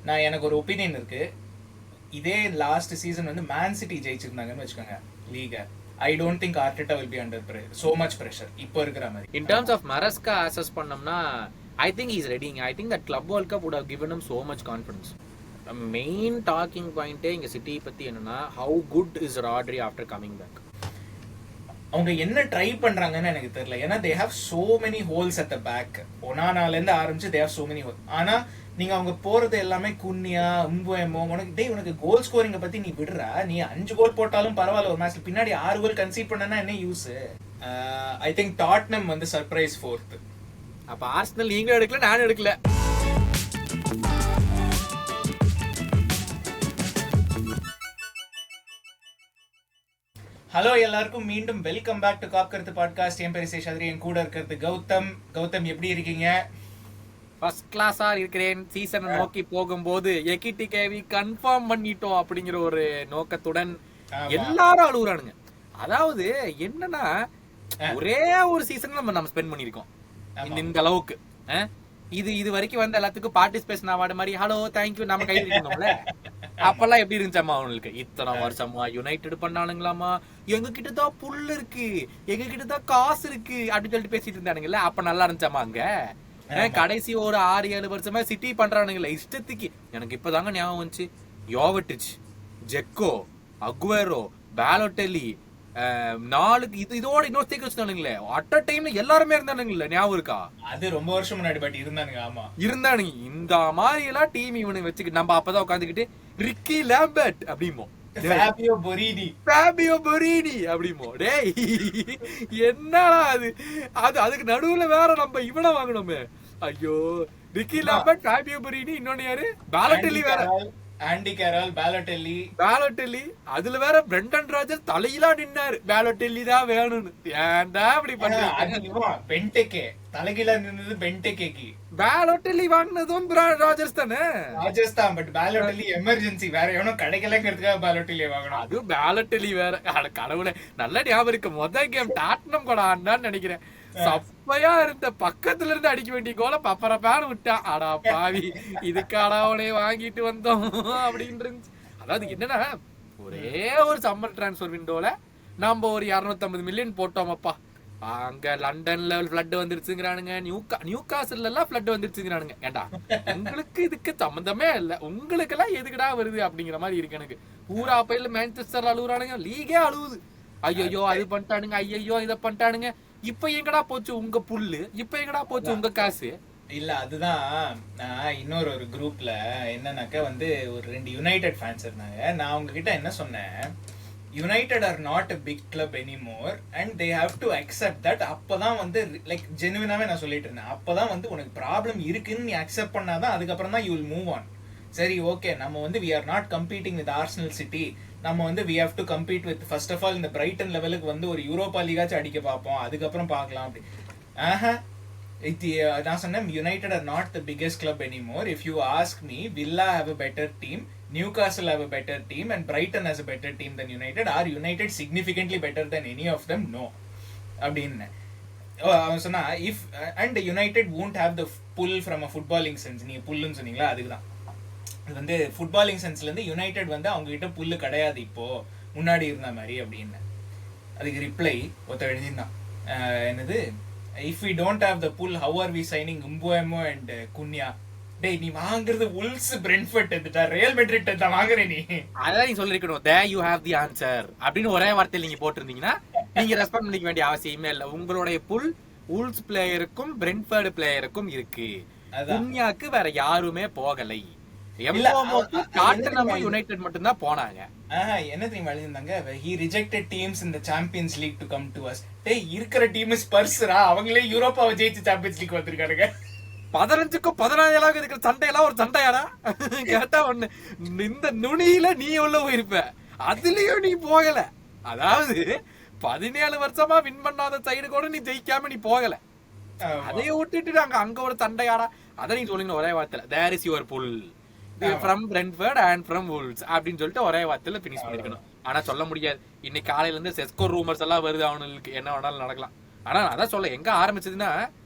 நான் எனக்கு ஒரு ஒப்பீனியன் இருக்கு. இதே லாஸ்ட் சீசன் வந்து மேன் சிட்டி ஜெயிச்சிருந்தாங்கன்னு வச்சுக்கோங்க league, I don't think Arteta will be under so much pressure இப்போ இருக்கிற மாதிரி. In terms of Maresca assess பண்ணோம்னா I think is reading. I think that club world Cup would have given him so much confidence. Main talking பாயிண்டே இங்க City பத்தி என்னன்னா how good is Rodri after coming back. அவங்க என்ன try பண்றாங்கன்னு எனக்கு தெரியல. ஏன்னா they have so many holes at the back. ஒனானால இருந்து ஆரம்பிச்சு they have so many hole. ஆனா நீங்க அவங்க போறது எல்லாமே குன்னியா உம்புமோ உனக்கு கோல் ஸ்கோரிங்க பத்தி நீ விடுறா. நீ 5 கோல் போட்டாலும் பரவாயில்ல, ஒரு மேட்ச்ல பின்னாடி 6 கோல் கன்சீட் பண்ணனா என்ன யூஸ்? ஐ திங்க் டாட்னம் வந்து சர்ப்ரைஸ் 4th. அப்ப ஆர்சனல் நீங்களும் எடுக்கல, நானும் எடுக்கல. ஹலோ எல்லாருக்கும் மீண்டும் வெல்கம் பேக் டு காப் கருத்து பாட்காஸ்ட். என் பேரு சேஷாத்ரி, என் கூட இருக்கிறது கௌதம். கௌதம் எப்படி இருக்கீங்க? ஃபர்ஸ்ட் கிளாஸா இருக்கிறேன். சீசனை நோக்கி போகும்போது எகிட்டி கேவி கன்ஃபார்ம் பண்ணிட்டோம் அப்படிங்கிற ஒரு நோக்கத்துடன் எல்லாரும் அழுகுறானுங்க. அதாவது என்னன்னா ஒரே ஒரு சீசன் நம்ம ஸ்பெண்ட் பண்ணிருக்கோம் இந்த அளவுக்கு. இது வரைக்கும் வந்து எல்லாத்துக்கும் பார்ட்டிசிபேஷன் அவார்டு மாதிரி ஹலோ தேங்க்யூ நம்ம கையில் இருக்கணும்ல. அப்பெல்லாம் எப்படி இருந்துச்சாமா அவங்களுக்கு? இத்தனை வருஷமா யுனைடெட் பண்ணானுங்களாமா, எங்க கிட்டதான் புல் இருக்கு, எங்க கிட்டதான் காசு இருக்கு அப்படின்னு சொல்லிட்டு பேசிட்டு இருந்தானுங்கல்ல. அப்ப நல்லா இருந்துச்சாமா அங்க? கடைசி ஒரு 6-7 வருஷமா சிட்டி பண்றானுங்கல்ல இஷ்டத்துக்கு. எனக்கு இப்பதாங்க ஞாபகம் வந்துச்சு, யோவட்டிச், ஜெக்கோ, அக்வேரோ, பாலோட்டெல்லி, 4 இதோட இன்னொரு சேர்க்க வச்சுட்டானுங்களே. அட் அ டைம்ல எல்லாருமே இருந்தானுங்கல்ல, ஞாபகம் இருக்கா? அது ரொம்ப வருஷம் முன்னாடி, பட் இருந்தானுங்க. ஆமா இருந்தானுங்க. இந்த மாதிரி எல்லாம் டீம் இவனுக்கு வச்சுக்கிட்டு நம்ம அப்பதான் உட்காந்துக்கிட்டு ரிக்கி லாம்பர்ட் அப்படிமோ, ஃபேபியோ பொரினி அப்படிமோ. டேய் என்னடா அது அதுக்கு நடுவுல வேற நம்ம இவனை வாங்கணுமே. ஐயோ, ரிக்கி லாம்பர்ட், ஃபேபியோ பொரினி, இன்னொன்னு யாரு, பாலோட்டெல்லி வேற, ஆண்டி கேரல், பாலோட்டெல்லி. அதுல வேற பிரெண்டன் ராஜர்ஸ் தலையிலா நின்னாரு, பாலோட்டெல்லி தான் வேணும்னு. ஏன்டா அப்படி பண்றீங்க? பென்டெக்கே தலைகீழ நின்னது பென்டெக்கேக்கு. பாலோட்டெல்லி வாங்கினதும் ராஜர்ஸ் தானே. ராஜர்ஸ் தான், பட் பாலோட்டெல்லி எமர்ஜென்சி, வேற எவனோ கிடைக்கலங்கிறதுக்காக பாலோட்டெல்லி வாங்கணும். அது பாலோட்டெல்லி வேற. அட கடவுளே, நல்ல ஞாபகம் இருக்கு. முதல் கேம் டாட்னம் கூட ஆனான்னு நினைக்கிறேன். சப்பையா இருந்த பக்கத்துல இருந்து அடிக்க வேண்டிய கோல பப்பரப்பான்னு விட்டான். அடா பாவி, இதுக்காடா அவனே வாங்கிட்டு வந்தோம் அப்படின்னு இருந்துச்சு. அதாவது என்னன்னா, ஒரே ஒரு சம்மர் டிரான்ஸ்பர் விண்டோல நாம ஒரு 250 மில்லியன் போட்டோமப்பா. அங்க லண்டன்ல பிளட் வந்துருச்சுங்கிறானுங்க, நியூ காசில் எல்லாம் பிளட் வந்துருச்சுங்கிறானுங்க. ஏண்டா உங்களுக்கு இதுக்கு சம்பந்தமே இல்ல, உங்களுக்கு எல்லாம் எதுக்குடா வருது அப்படிங்கிற மாதிரி இருக்கு எனக்கு. ஊரா பயில மான்செஸ்டர் அழுகுறானுங்க, லீகே அழுகுது. ஐயோ அது பண்ணிட்டானுங்க, ஐயோ இதை பண்ணிட்டானுங்க. இப்ப எங்கடா போச்சு உங்க புல்லு, இப்ப எங்கடா போச்சு உங்க காசு? இல்ல அதுதான். நான் இன்னொரு குரூப்ல என்னன்னாக்க வந்து ஒரு 2 யுனைடெட் ஃபேன்ஸ் இருந்தாங்க. நான் உங்ககிட்ட என்ன சொன்னேன், United are not a big club anymore and they have to accept that. அப்பதான் வந்து லைக் ஜெனுவினாவே நான் சொல்லிட்டு இருந்தேன், அப்பதான் வந்து உனக்கு ப்ராப்ளம் இருக்குன்னு நீ அக்செப்ட் பண்ணாதான் அதுக்கப்புறம் தான் யூ வில் மூவ் ஆன். சரி ஓகே, நம்ம வந்து we are not competing with Arsenal City, நம்ம வந்து we have to compete with first of all இந்த பிரைட்டன் லெவலுக்கு வந்து ஒரு யூரோப்பா லீகாச்சும் அடிக்க பார்ப்போம், அதுக்கப்புறம் பார்க்கலாம் அப்படி. நான் சொன்னேன் United are not the biggest club anymore. If you ask me, villa have a better team, Newcastle have a better team and Brighton has a better team than United. Are United significantly better than any of them? No. அப்படின்னு அவன் சொன்னா, if and United won't have the pull from a footballing sense. நீங்க புல்லுன்னு சொன்னீங்களா, அதுக்குதான் இது வந்து footballing சென்ஸ்ல இருந்து United வந்து அவங்க கிட்ட புல்லு கிடையாது இப்போ, முன்னாடி இருந்த மாதிரி அப்படின்னு. அதுக்கு ரிப்ளை ஒருத்த எழுதிருந்தான், என்னது, if we don't have the full how are we signing Mbeumo and Cunha. டேய் நீ வாங்குறது உல்ஸ் பிரென்ட்ஃபோர்ட் எடுத்துட்டா, ரியல் மெட்ரிட் எடுத்தா வாங்குற நீ. அதான் நீ சொல்லிருக்கணும், there you have the answer அப்படின்னு ஒரே வார்த்தையில் நீங்க போட்டிருந்தீங்கன்னா நீங்க ரெஸ்பாண்ட் பண்ணிக்க வேண்டிய அவசியமே இல்லை. உங்களுடைய புல் உல்ஸ் பிளேயருக்கும் பிரென்ட்ஃபோர்ட் பிளேயருக்கும் இருக்கு, குன்யாக்கு வேற யாருமே போகலை. யுனைடெட் மட்டும் தான் போனாங்க. என்ன தெரியுமா எழுதிருந்தாங்க, he rejected teams in the Champions League to come to us. டேய் இருக்கிற டீம் ஸ்பர்ஸ்ரா, அவங்களே யூரோப்பாவை ஜெயிச்சு சாம்பியன்ஸ் லீக் வந்திருக்கானுங்க. 15க்கும் 17 இருக்கிற சண்டையெல்லாம் ஒரு சண்டையாடா கேட்டா ஒண்ணு. இந்த நுனியில நீ உள்ள போயிருப்ப, அதுலயும் நீ போகல. அதாவது 17 வருஷமா வின் பண்ணாத சைடு கூட நீ ஜெயிக்காம நீ போகல. அதைய விட்டுட்டு அங்க ஒரு சண்டையாடா. அதை நீ சொல்லுங்க ஒரே வார்த்தையில, there is your pull from Brentford and from Wolves அப்படின்னு சொல்லிட்டு ஒரே வார்த்தையில பினிஷ் பண்ணிருக்கணும். ஆனா சொல்ல முடியாது, இன்னைக்கு காலையில இருந்து செஸ்கோ ரூமர்ஸ் எல்லாம் வருது, அவனுக்கு என்ன வேணாலும் நடக்கலாம். ஆனா அதான் சொல்ல, எங்க ஆரம்பிச்சதுன்னா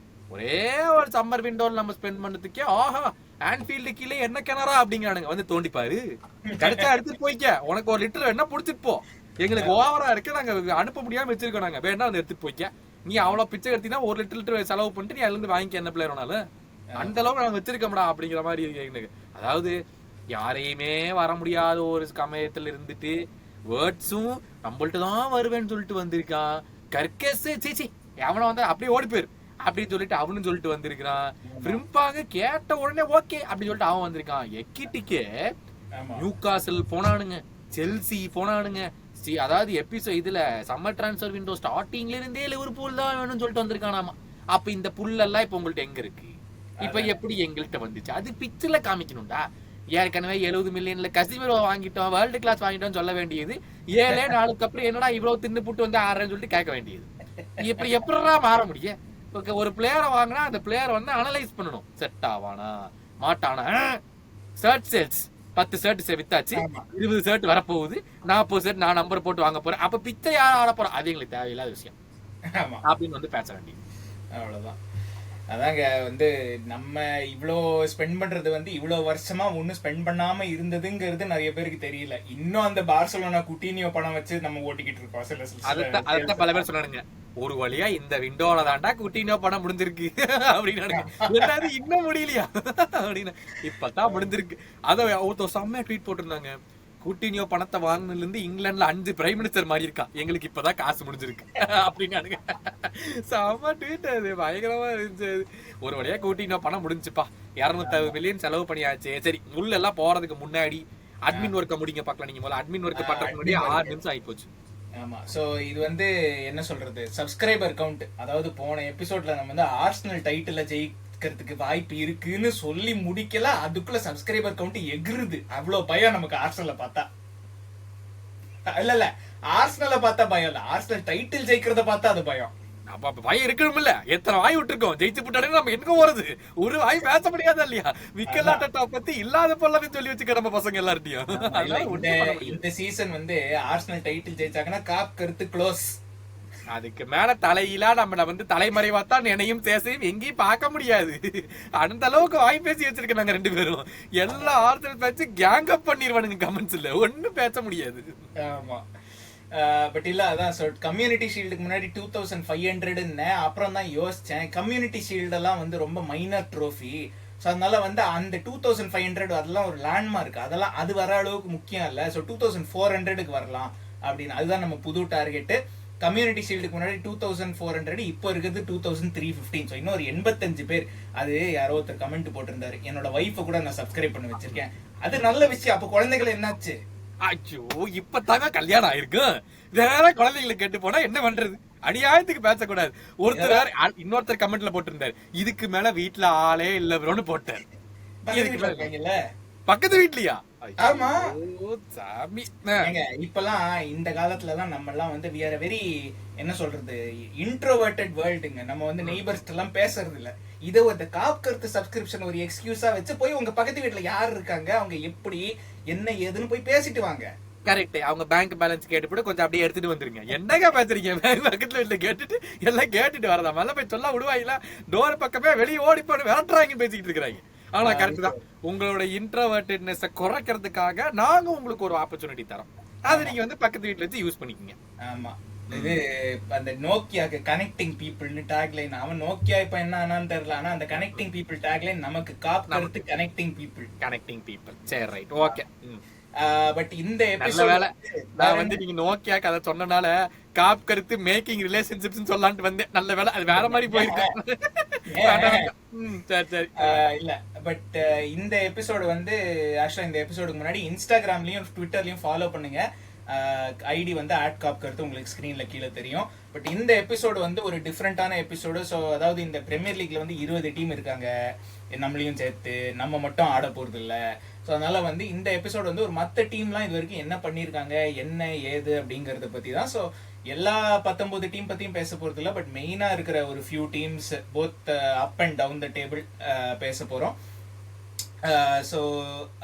ஒரே ஒரு சம்மர் விண்டோல நம்ம ஸ்பெண்ட் பண்ணதுக்கே ஆஹா ஆன்ஃபீல்டு கீழே என்ன கிணறா அப்படிங்கிறானுங்க. வந்து தோண்டிப்பாரு, கிடைச்சா எடுத்துட்டு போய்க்க, உனக்கு 1 லிட்டர் என்ன புடிச்சிட்டு போ, எங்களுக்கு ஓவரா இருக்கு, நாங்க அனுப்ப முடியாம வச்சிருக்கோம், நாங்க வேணா வந்து எடுத்துட்டு போய்க்க, நீ அவ்வளவு பிச்சை எடுத்தீங்கன்னா 1 லிட்டர் செலவு பண்ணிட்டு நீ அதுல இருந்து வாங்கிக்க என்ன பிளேயர் வேணாலும், அந்த அளவுக்கு நாங்க வச்சிருக்கோம்டா அப்படிங்கிற மாதிரி இருக்கு எங்களுக்கு. அதாவது யாரையுமே வர முடியாத ஒரு சமயத்துல இருந்துட்டு வேர்ட்ஸும் நம்மள்ட்ட தான் வருவேன்னு சொல்லிட்டு வந்திருக்கான். கர்கஸ் சீச்சி எவனை வந்து அப்படியே ஓடி போயிரு அப்படின்னு சொல்லிட்டு அவனு சொல்லிட்டு வந்திருக்கான். பிரிம்பாங்க கேட்ட உடனே ஓகே அப்படின்னு சொல்லிட்டு அவன் வந்திருக்கான். எக்கிட்டிக்கே நியூ காசல் போனானுங்க, செல்சி போனானுங்க. அதாவது எபிசோட் இதுல சம்மர் டிரான்ஸ்ஃபர் விண்டோ ஸ்டார்டிங்ல இருந்தே லிவர்பூல் தான் வேணும்னு சொல்லிட்டு வந்திருக்கானாமா. அப்ப இந்த புல்லெல்லாம் இப்ப உங்கள்ட்ட எங்க இருக்கு, இப்ப எப்படி எங்கள்கிட்ட வந்துச்சு, அது பிக்சர்ல காமிக்கணும்டா. ஏற்கனவே 70 மில்லியன்ல கசிமீரோ வாங்கிட்டோம், வேர்ல்டு கிளாஸ் வாங்கிட்டோம் சொல்ல வேண்டியது 7 நாளுக்கு அப்புறம் என்னடா இவ்வளவு தின்னு புட்டு வந்து ஆடுறேன்னு சொல்லிட்டு கேட்க வேண்டியது. இப்படி எப்படா மாற முடியும்? ஒரு பிளேயரை வாங்கினா அந்த பிளேயர் வந்து அனலைஸ் பண்ணணும், செட் ஆவானா மாட்டானா. ஷர்ட் சேல்ஸ் 10 ஷர்ட் வித்தாச்சு, 20 ஷர்ட் வரப்போகுது, 40 ஷர்ட் நான் நம்பர் போட்டு வாங்க போறேன், அப்ப பிச்சை யார் ஆட போறோம், அது எங்களுக்கு தேவையில்லாத விஷயம் அப்படின்னு வந்து பேச வேண்டியது. அவ்வளவுதான். அதாங்க வந்து நம்ம இவ்வளோ ஸ்பெண்ட் பண்றது வந்து இவ்வளோ வருஷமா ஒன்றும் ஸ்பெண்ட் பண்ணாம இருந்ததுங்கிறது நிறைய பேருக்கு தெரியல. இன்னும் அந்த பார்சலோனா குட்டினியோ பணம் வச்சு நம்ம ஓட்டிக்கிட்டு இருக்கோம். சில பல பேர் சொன்னானுங்க, ஒரு வழியா இந்த விண்டோல தாண்டா குட்டினியோ பணம் முடிஞ்சிருக்கு அப்படின்னு. இன்னும் முடியலையா அப்படின்னு இப்பதான் முடிஞ்சிருக்கு. அத ஒருத்தர் செம்மையா ட்வீட் போட்டிருந்தாங்க, குட்டினியோ பணத்தை வாங்கினதுல இருந்து இங்கிலாந்துல 5 பிரைம் மினிஸ்டர் மாதிரி இருக்கா, எங்களுக்கு இப்பதான் காசு முடிஞ்சிருக்கு அப்படின்னு. செம்ம ட்வீட், அது பயங்கரமா இருந்துச்சு. ஒரு வழியா குட்டினியோ பணம் முடிஞ்சுப்பா, 260 மில்லியன் செலவு பண்ணியாச்சு. சரி, உள்ள எல்லாம் போறதுக்கு முன்னாடி அட்மின் ஒர்க்க முடிங்க பாக்கலாம். நீங்க முதல்ல அட்மின் ஒர்க் பண்றதுக்கு முன்னாடி 6 நிமிஷம் ஆகி போச்சு. ஆமா. சோ இது வந்து என்ன சொல்றது, சப்ஸ்கிரைபர் கவுண்ட். அதாவது போன எபிசோட்ல நம்ம வந்து ஆர்சனல் டைட்டில் ஜெயிக்கிறதுக்கு வாய்ப்பு இருக்குன்னு சொல்லி முடிக்கல, அதுக்குள்ள சப்ஸ்கிரைபர் கவுண்ட் எகிருது. அவ்வளவு பயம் நமக்கு ஆர்சனலை பார்த்தா. இல்ல ஆர்சனலை பார்த்தா பயம் இல்ல, ஆர்சனல் டைட்டில் ஜெயிக்கிறத பார்த்தா அது பயம். அப்ப பயம் இருக்கணும் இல்ல, எத்தனை வாய் விட்டுருக்கோம், ஜெயிச்சு போட்டாலே நம்ம எங்க போறது, ஒரு வாய் பேச முடியாதா இல்லையா? விக்கலாட்ட பத்தி இல்லாத பொல்லாத சொல்லி வச்சுக்க நம்ம பசங்க எல்லார்ட்டையும். இந்த சீசன் வந்து ஆர்சனல் டைட்டில் ஜெயிச்சாங்கன்னா காப் கருத்து க்ளோஸ். அதுக்கு மேல தலையிலா நம்ம வந்து தலைமறைவா தான் நினையும் சேசையும் எங்கேயும் பார்க்க முடியாது. அந்த அளவுக்கு வாய் பேசி வச்சிருக்க நாங்க 2 பேரும். எல்லா ஆர்சனல் பேச்சு கேங் அப் பண்ணிடுவானுங்க கமெண்ட்ஸ்ல, ஒன்னும் பேச முடியாது. ஆமா. பட் இல்ல, அதான் கம்யூனிட்டி ஷீல்டுக்கு முன்னாடி 2500 அப்புறம் தான் யோசிச்சேன். கம்யூனிட்டி ஷீல்டெல்லாம் வந்து ரொம்ப மைனர் ட்ரோஃபி. ஸோ அதனால வந்து அந்த 2500 அதெல்லாம் ஒரு லேண்ட்மார்க், அதெல்லாம் அது வர அளவுக்கு முக்கியம் இல்லை. ஸோ 2400க்கு வரலாம் அப்படின்னு, அதுதான் நம்ம புது டார்கெட்டு. கம்யூனிட்டி ஷீல்டுக்கு முன்னாடி 2400, இப்போ இருக்கிறது 2315. ஸோ இன்னும் ஒரு 85 பேர். அது யாரோ ஒருத்தர் கமெண்ட் போட்டிருந்தாரு, என்னோட ஒய்ஃபை கூட நான் சப்ஸ்கிரைப் பண்ணி வச்சிருக்கேன். அது நல்ல விஷயம். அப்போ குழந்தைகள் என்னாச்சு? ஐயோ, இப்பதாங்க கல்யாணம் ஆயிருக்கு, வேற குழந்தைகளை கேட்டு போனா என்ன பண்றது? அநியாயத்துக்கு பேசக்கூடாது. ஒருத்தர் இன்னொருத்தர் கமெண்ட்ல போட்டிருந்தாரு, இதுக்கு மேல வீட்டுல ஆளே இல்ல ப்ரோன்னு போட்டார். பக்கத்து வீட்லயா? ஆமா சாமி. இப்பெல்லாம் இந்த காலத்துல எல்லாம் நம்ம எல்லாம் வந்து we are a very என்ன சொல்றது இன்ட்ரோவர்ட்டட் வேர்ல்டுங்க. நம்ம வந்து நெய்பர்ஸ் எல்லாம் பேசுறது இல்ல. இதை ஒரு காப் கருத்து சப்ஸ்கிரிப்ஷன் ஒரு எக்ஸ்கியூஸா வச்சு போய் உங்க பக்கத்து வீட்டுல யார் இருக்காங்க, அவங்க எப்படி என்ன ஏதுன்னு போய் பேசிட்டு வாங்க. கரெக்ட். அவங்க பேங்க் பேலன்ஸ் கேட்டு கொஞ்சம் அப்படியே எடுத்துட்டு வந்துருங்க. என்னங்க பேசுறீங்க? பக்கத்துல வீட்டுல கேட்டுட்டு எல்லாம் கேட்டுட்டு வரதா மேல போய் சொல்ல விடுவாங்களா? டோர் பக்கமே வெளியே ஓடி போட்டு விரட்டுறாங்கன்னு பேசிக்கிட்டு இருக்கிறாங்க. ஆனா கரெக்ட் தான், உங்களோட இன்ட்ரோவர்ட்டட்னஸ் குறைக்கிறதுக்காக நாங்க உங்களுக்கு ஒரு ஆப்பர்ச்சுனிட்டி தரோம், அது நீங்க வந்து பக்கத்து வீட்டுல வச்சு யூஸ் பண்ணிக்கங்க. ஆமா. இது அந்த நோக்கியாக்கு கனெக்டிங் பீப்புள்னு டேக்லைன். அவன் நோக்கியா இப்ப என்ன தெரியல, ஆனா அந்த கனெக்டிங் பீப்புள் டேக்லைன் நமக்கு காப் கருத்து கனெக்டிங் பீப்புள். சரி, ரைட், ஓகே. பட் இந்த எபிசோட் நான் வந்து நீங்க நோக்கியா கதை சொன்னனால காப் கருத்து மேக்கிங் ரிலேஷன்ஷிப்ஸ் சொல்லலாம்னு வந்தேன். நல்ல வேலை அது வேற மாதிரி போயிருக்கு. சரி இல்ல, பட் இந்த எபிசோடு வந்து ஆக்சுவலா இந்த எபிசோடுக்கு முன்னாடி இன்ஸ்டாகிராம்லயும் ட்விட்டர்லயும் ஃபாலோ பண்ணுங்க. ஐடி வந்து @காப்கருத்து உங்களுக்கு ஸ்கிரீன்ல கீழே தெரியும். பட் இந்த எபிசோடு வந்து ஒரு டிஃப்ரெண்டான எபிசோடு. ஸோ அதாவது இந்த பிரீமியர் லீக்ல வந்து 20 டீம் இருக்காங்க, நம்மளையும் சேர்த்து. நம்ம மட்டும் ஆட போறது இல்ல. ஸோ அதனால வந்து இந்த எபிசோடு வந்து ஒரு மற்ற டீம்லாம் இது வரைக்கும் என்ன பண்ணியிருக்காங்க, என்ன ஏது அப்படிங்கறத பத்தி தான். ஸோ எல்லா 19 டீம் பத்தியும் பேச போறது இல்லை, பட் மெயினா இருக்கிற ஒரு few teams both up and down the table பேச போறோம். ஸோ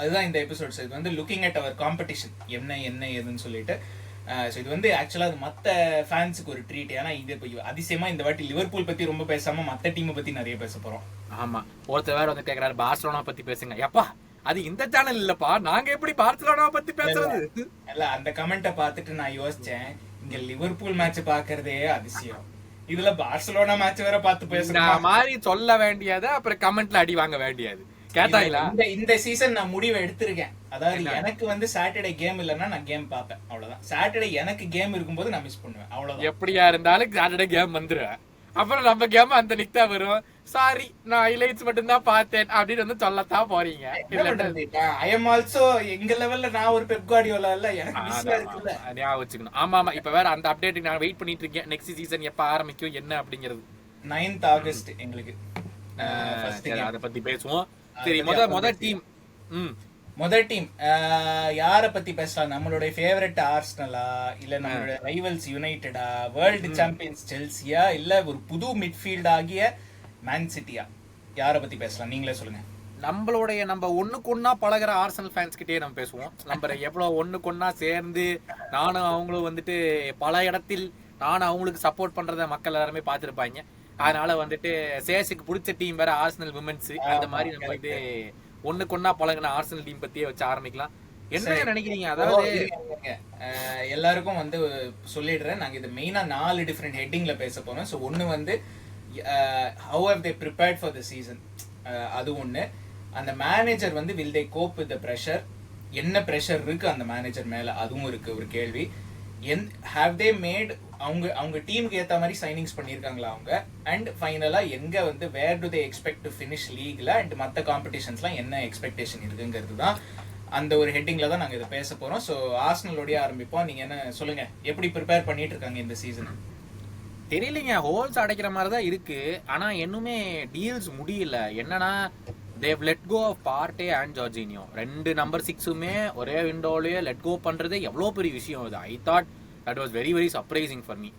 அதுதான் இந்த எபிசோட்ஸ். இது வந்து லுக்கிங் அட் அவர் காம்படிஷன் என்ன ஏதுன்னு சொல்லிட்டு. ஸோ இது வந்து ஆக்சுவலா அது மற்ற ஃபேன்ஸுக்கு ஒரு ட்ரீட். ஏன்னா இது இப்போ அதிசயமா இந்த வாட்டி லிவர்பூல் பத்தி ரொம்ப பேசாம மற்ற டீமை பத்தி நிறைய பேச போறோம். ஆமா, ஒருத்தர் வேற வந்து கேக்குறாரு பார்சலோனா பத்தி பேசுங்க. எப்பா அது இந்த சேனல் இல்லப்பா, நாங்க எப்படி பார்சலோனா பத்தி பேசுறது? இல்ல அந்த கமெண்ட்டை பார்த்துட்டு நான் யோசிச்சேன், இங்க லிவர்பூல் மேட்ச் பாக்குறதே அதிசயம், இதுல பார்சலோனா மேட்ச் வேற பார்த்து பேசுற மாதிரி சொல்ல வேண்டியது, அப்புறம் கமெண்ட்ல அடி வாங்க வேண்டியது. கேட்டாங்களா? இந்த சீசன் நான் முடிவை எடுத்திருக்கேன். அதாவது எனக்கு வந்து சாட்டர்டே கேம் இல்லைன்னா நான் கேம் பார்ப்பேன், அவ்வளவுதான். சாட்டர்டே எனக்கு கேம் இருக்கும்போது நான் மிஸ் பண்ணுவேன், அவ்வளவுதான். எப்படியா இருந்தாலும் சாட்டர்டே கேம் வந்துருவேன். அப்புறம் நம்ம கேம் அந்த நிக்தா வரும், சாரி நான் ஹைலைட்ஸ் மட்டும் தான் பார்த்தேன் அப்படின்னு வந்து சொல்லத்தான் போறீங்க. ஐ எம் ஆல்சோ எங்க லெவல்ல நான் ஒரு பெப் கார்டியோலா இல்ல, எனக்கு மிஸ் இருக்குல்ல, ஞாபகம் வச்சுக்கணும். ஆமா ஆமா, இப்ப வேற அந்த அப்டேட்டுக்கு நான் வெயிட் பண்ணிட்டு இருக்கேன். நெக்ஸ்ட் சீசன் எப்ப ஆரம்பிக்கும் என்ன அப்படிங்கிறது. 9th ஆகஸ்ட் எங்களுக்கு. அத பத்தி பேசுவோம். சரி, முதல் டீம் யார பத்தி பேசலாம்? நம்மளுடைய ஃபேவரட் ஆர்சனலா, இல்ல நம்மளுடைய ரைவல்ஸ் யுனைடெடா, வேர்ல்டு சாம்பியன்ஸ் செல்சியா, இல்ல ஒரு புது மிட்ஃபீல்ட் ஆகிய மேன் சிட்டியா? யார பத்தி பேசலாம், நீங்களே சொல்லுங்க. நம்ம ஒண்ணுக்கு ஒன்னா பழகிற ஆர்சனல் ஃபேன்ஸ் கிட்டே நம்ம பேசுவோம். நம்ம எவ்வளவு ஒண்ணுக்கு ஒன்னா சேர்ந்து நானும் அவங்களும் வந்துட்டு பல இடத்தில் நானும் அவங்களுக்கு சப்போர்ட் பண்றத மக்கள் எல்லாருமே பார்த்திருப்பாங்க. அதனால வந்துட்டு சேஷுக்கு பிடிச்ச டீம் வேற ஆர்சனல் விமென்ஸ். அந்த மாதிரி நம்ம வந்து ஒண்ணுக்கு ஒன்னா பழகின ஆர்சனல் டீம் பத்தியே வச்சு ஆரம்பிக்கலாம். என்ன நினைக்கிறீங்க? அதாவது எல்லாருக்கும் வந்து சொல்லிடுறேன், நாங்க இது மெயினா 4 டிஃபரெண்ட் ஹெட்டிங்ல பேச போறோம். ஸோ ஒன்னு வந்து how have they prepared for the season, அது ஒண்ணு. அந்த மேனேஜர் வந்து will they cope with the pressure, என்ன ப்ரெஷர் இருக்கு அந்த மேனேஜர் மேல, அதுவும் இருக்கு ஒரு கேள்வி. have they made அவங்க டீமுக்கு ஏத்த மாதிரி சைனிங்ஸ் பண்ணிருக்காங்களா அவங்க, அண்ட் ஃபைனலா எங்க வந்து where do they expect to finish லீக்ல, அண்ட் மற்ற காம்படிஷன்ஸ்லாம் என்ன எக்ஸ்பெக்டேஷன் இருக்குங்கிறது தான் அந்த ஒரு ஹெட்டிங்ல தான் நாங்க இதை பேச போறோம். ஸோ ஆர்சனலோடய ஆரம்பிப்போம். நீங்க என்ன சொல்லுங்க, எப்படி ப்ரிப்பேர் பண்ணிட்டு இருக்காங்க இந்த சீசன்? தெரியலங்க, ஹோல்ஸ் அடைக்கிற மாதிரி தான் இருக்கு. ஆனா இன்னுமே டீல்ஸ் முடியல. என்னன்னா they've let go of Partey and Jorginho, 2 number 6மே ஒரே விண்டோலயே லெட் கோ பண்றதே எவ்வளவு பெரிய விஷயம் அது. I thought that was very very surprising for me.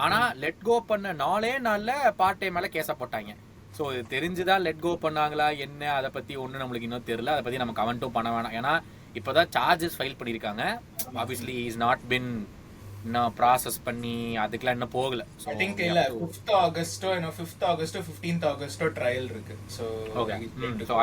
ஆனா லெட் கோ பண்ண 4 நாள்ல பார்ட்டே மேல கேஸ போட்டாங்க. ஸோ இது தெரிஞ்சுதான் லெட் கோ பண்ணாங்களா என்ன, அதை பத்தி ஒண்ணு நம்மளுக்கு இன்னும் தெரியல. அதை பத்தி நம்ம கமெண்ட்டும் பண்ண வேணாம். ஏன்னா இப்பதான் சார்ஜஸ் ஃபைல் பண்ணிருக்காங்க. ஆப்வியஸ்லி இஸ் நாட் பின் இன்னும் ப்ராசஸ் பண்ணி அதுக்கெல்லாம் இன்னும் போகல. ஐ திங்க் இல்ல 5th ஆகஸ்டோ 5th ஆகஸ்டோ 15th ஆகஸ்டோ ட்ரையல் இருக்கு. சோ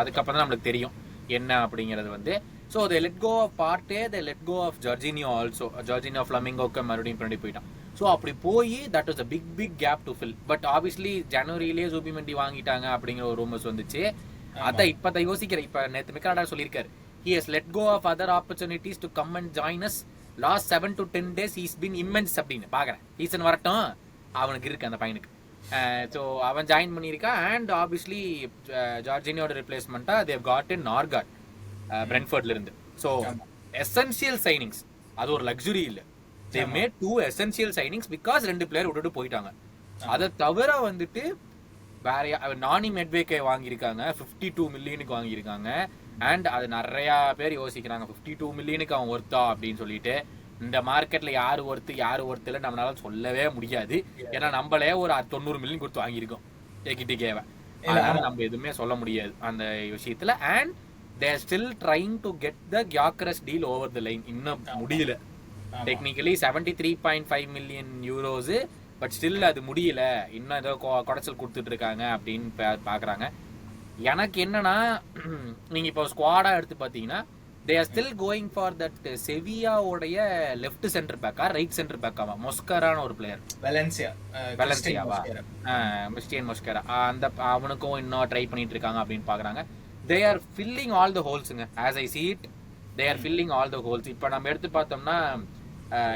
அதுக்கப்புறம் தான் நம்மளுக்கு தெரியும் என்ன அப்படிங்கிறது வந்து. So they let go of Partey, they let go of Jorginho also. Jorginho ஃப்ளமிங்கோக்கு மறுபடியும் பின்னாடி போயிட்டான். ஸோ அப்படி போய் that was a big gap to fill. But obviously ஜனவரியிலேயே ஜூபிமெண்டி வாங்கிட்டாங்க அப்படிங்கிற ஒரு ரூமர்ஸ் வந்துச்சு. அதான் இப்ப யோசிக்கிறேன். இப்ப நேற்று மிக்கராடா சொல்லியிருக்காரு, he has let go of other opportunities to come and join us. Last 7 to 10 days he's been immense அப்படின்னு பாக்குறேன். சீசன் வரட்டும் அவனுக்கு இருக்கு அந்த பையனுக்கு. ஸோ அவன் ஜாயின் பண்ணியிருக்கான். அண்ட் ஆப்வியஸ்லி ஜார்ஜினியோட ரிப்ளேஸ்மெண்ட்டா தேவ் காட் இன் நார்காட் பிரென்ஃபோர்ட்ல இருந்து. ஸோ எசென்சியல் சைனிங்ஸ், அது ஒரு லக்ஸுரி இல்ல. They made 2 essential signings because 2 player விட்டுட்டு போயிட்டாங்க. அதை தவிர வந்துட்டு வேற நானி மெட்வேக்கை வாங்கியிருக்காங்க, 52 மில்லியனுக்கு வாங்கியிருக்காங்க. அண்ட் அது நிறைய பேர் யோசிக்கிறாங்க 52 மில்லியனுக்கு அவன் ஒர்த்தா அப்படின்னு சொல்லிட்டு. இந்த மார்க்கெட்ல யாரு ஒர்த்து இல்லை நம்மளால சொல்லவே முடியாது. ஏன்னா நம்மளே ஒரு 90 மில்லியன் கொடுத்து வாங்கியிருக்கோம் ஏகிட்டிகேவை. அதனால நம்ம எதுவுமே சொல்ல முடியாது அந்த விஷயத்துல. And they're still trying to get the Gyokeres deal over the line. இன்னும் முடியல. Technically 73.5 million euros, but still அது முடியல. இன்னும் ஏதோ குடைச்சல் கொடுத்துட்டு இருக்காங்க அப்படின்னு பாக்குறாங்க. எனக்கு என்னன்னா, நீங்க இப்போ ஸ்குவாடா எடுத்து பாத்தீங்கன்னா they are still going for that செவியாவுடைய லெஃப்ட் சென்டர் பேக்கா ரைட் சென்டர் பேக்காவா மொஸ்கரான ஒரு பிளேயர், வெலன்சியாவா, கிறிஸ்டியன் மொஸ்கரா, அந்த அவனுக்கும் இன்னும் ட்ரை பண்ணிட்டு இருக்காங்க அப்படின்னு பாக்குறாங்க. they are filling all the holes-ங்க. as I see it they are filling all the holes. இப்போ நம்ம எடுத்து பார்த்தோம்னா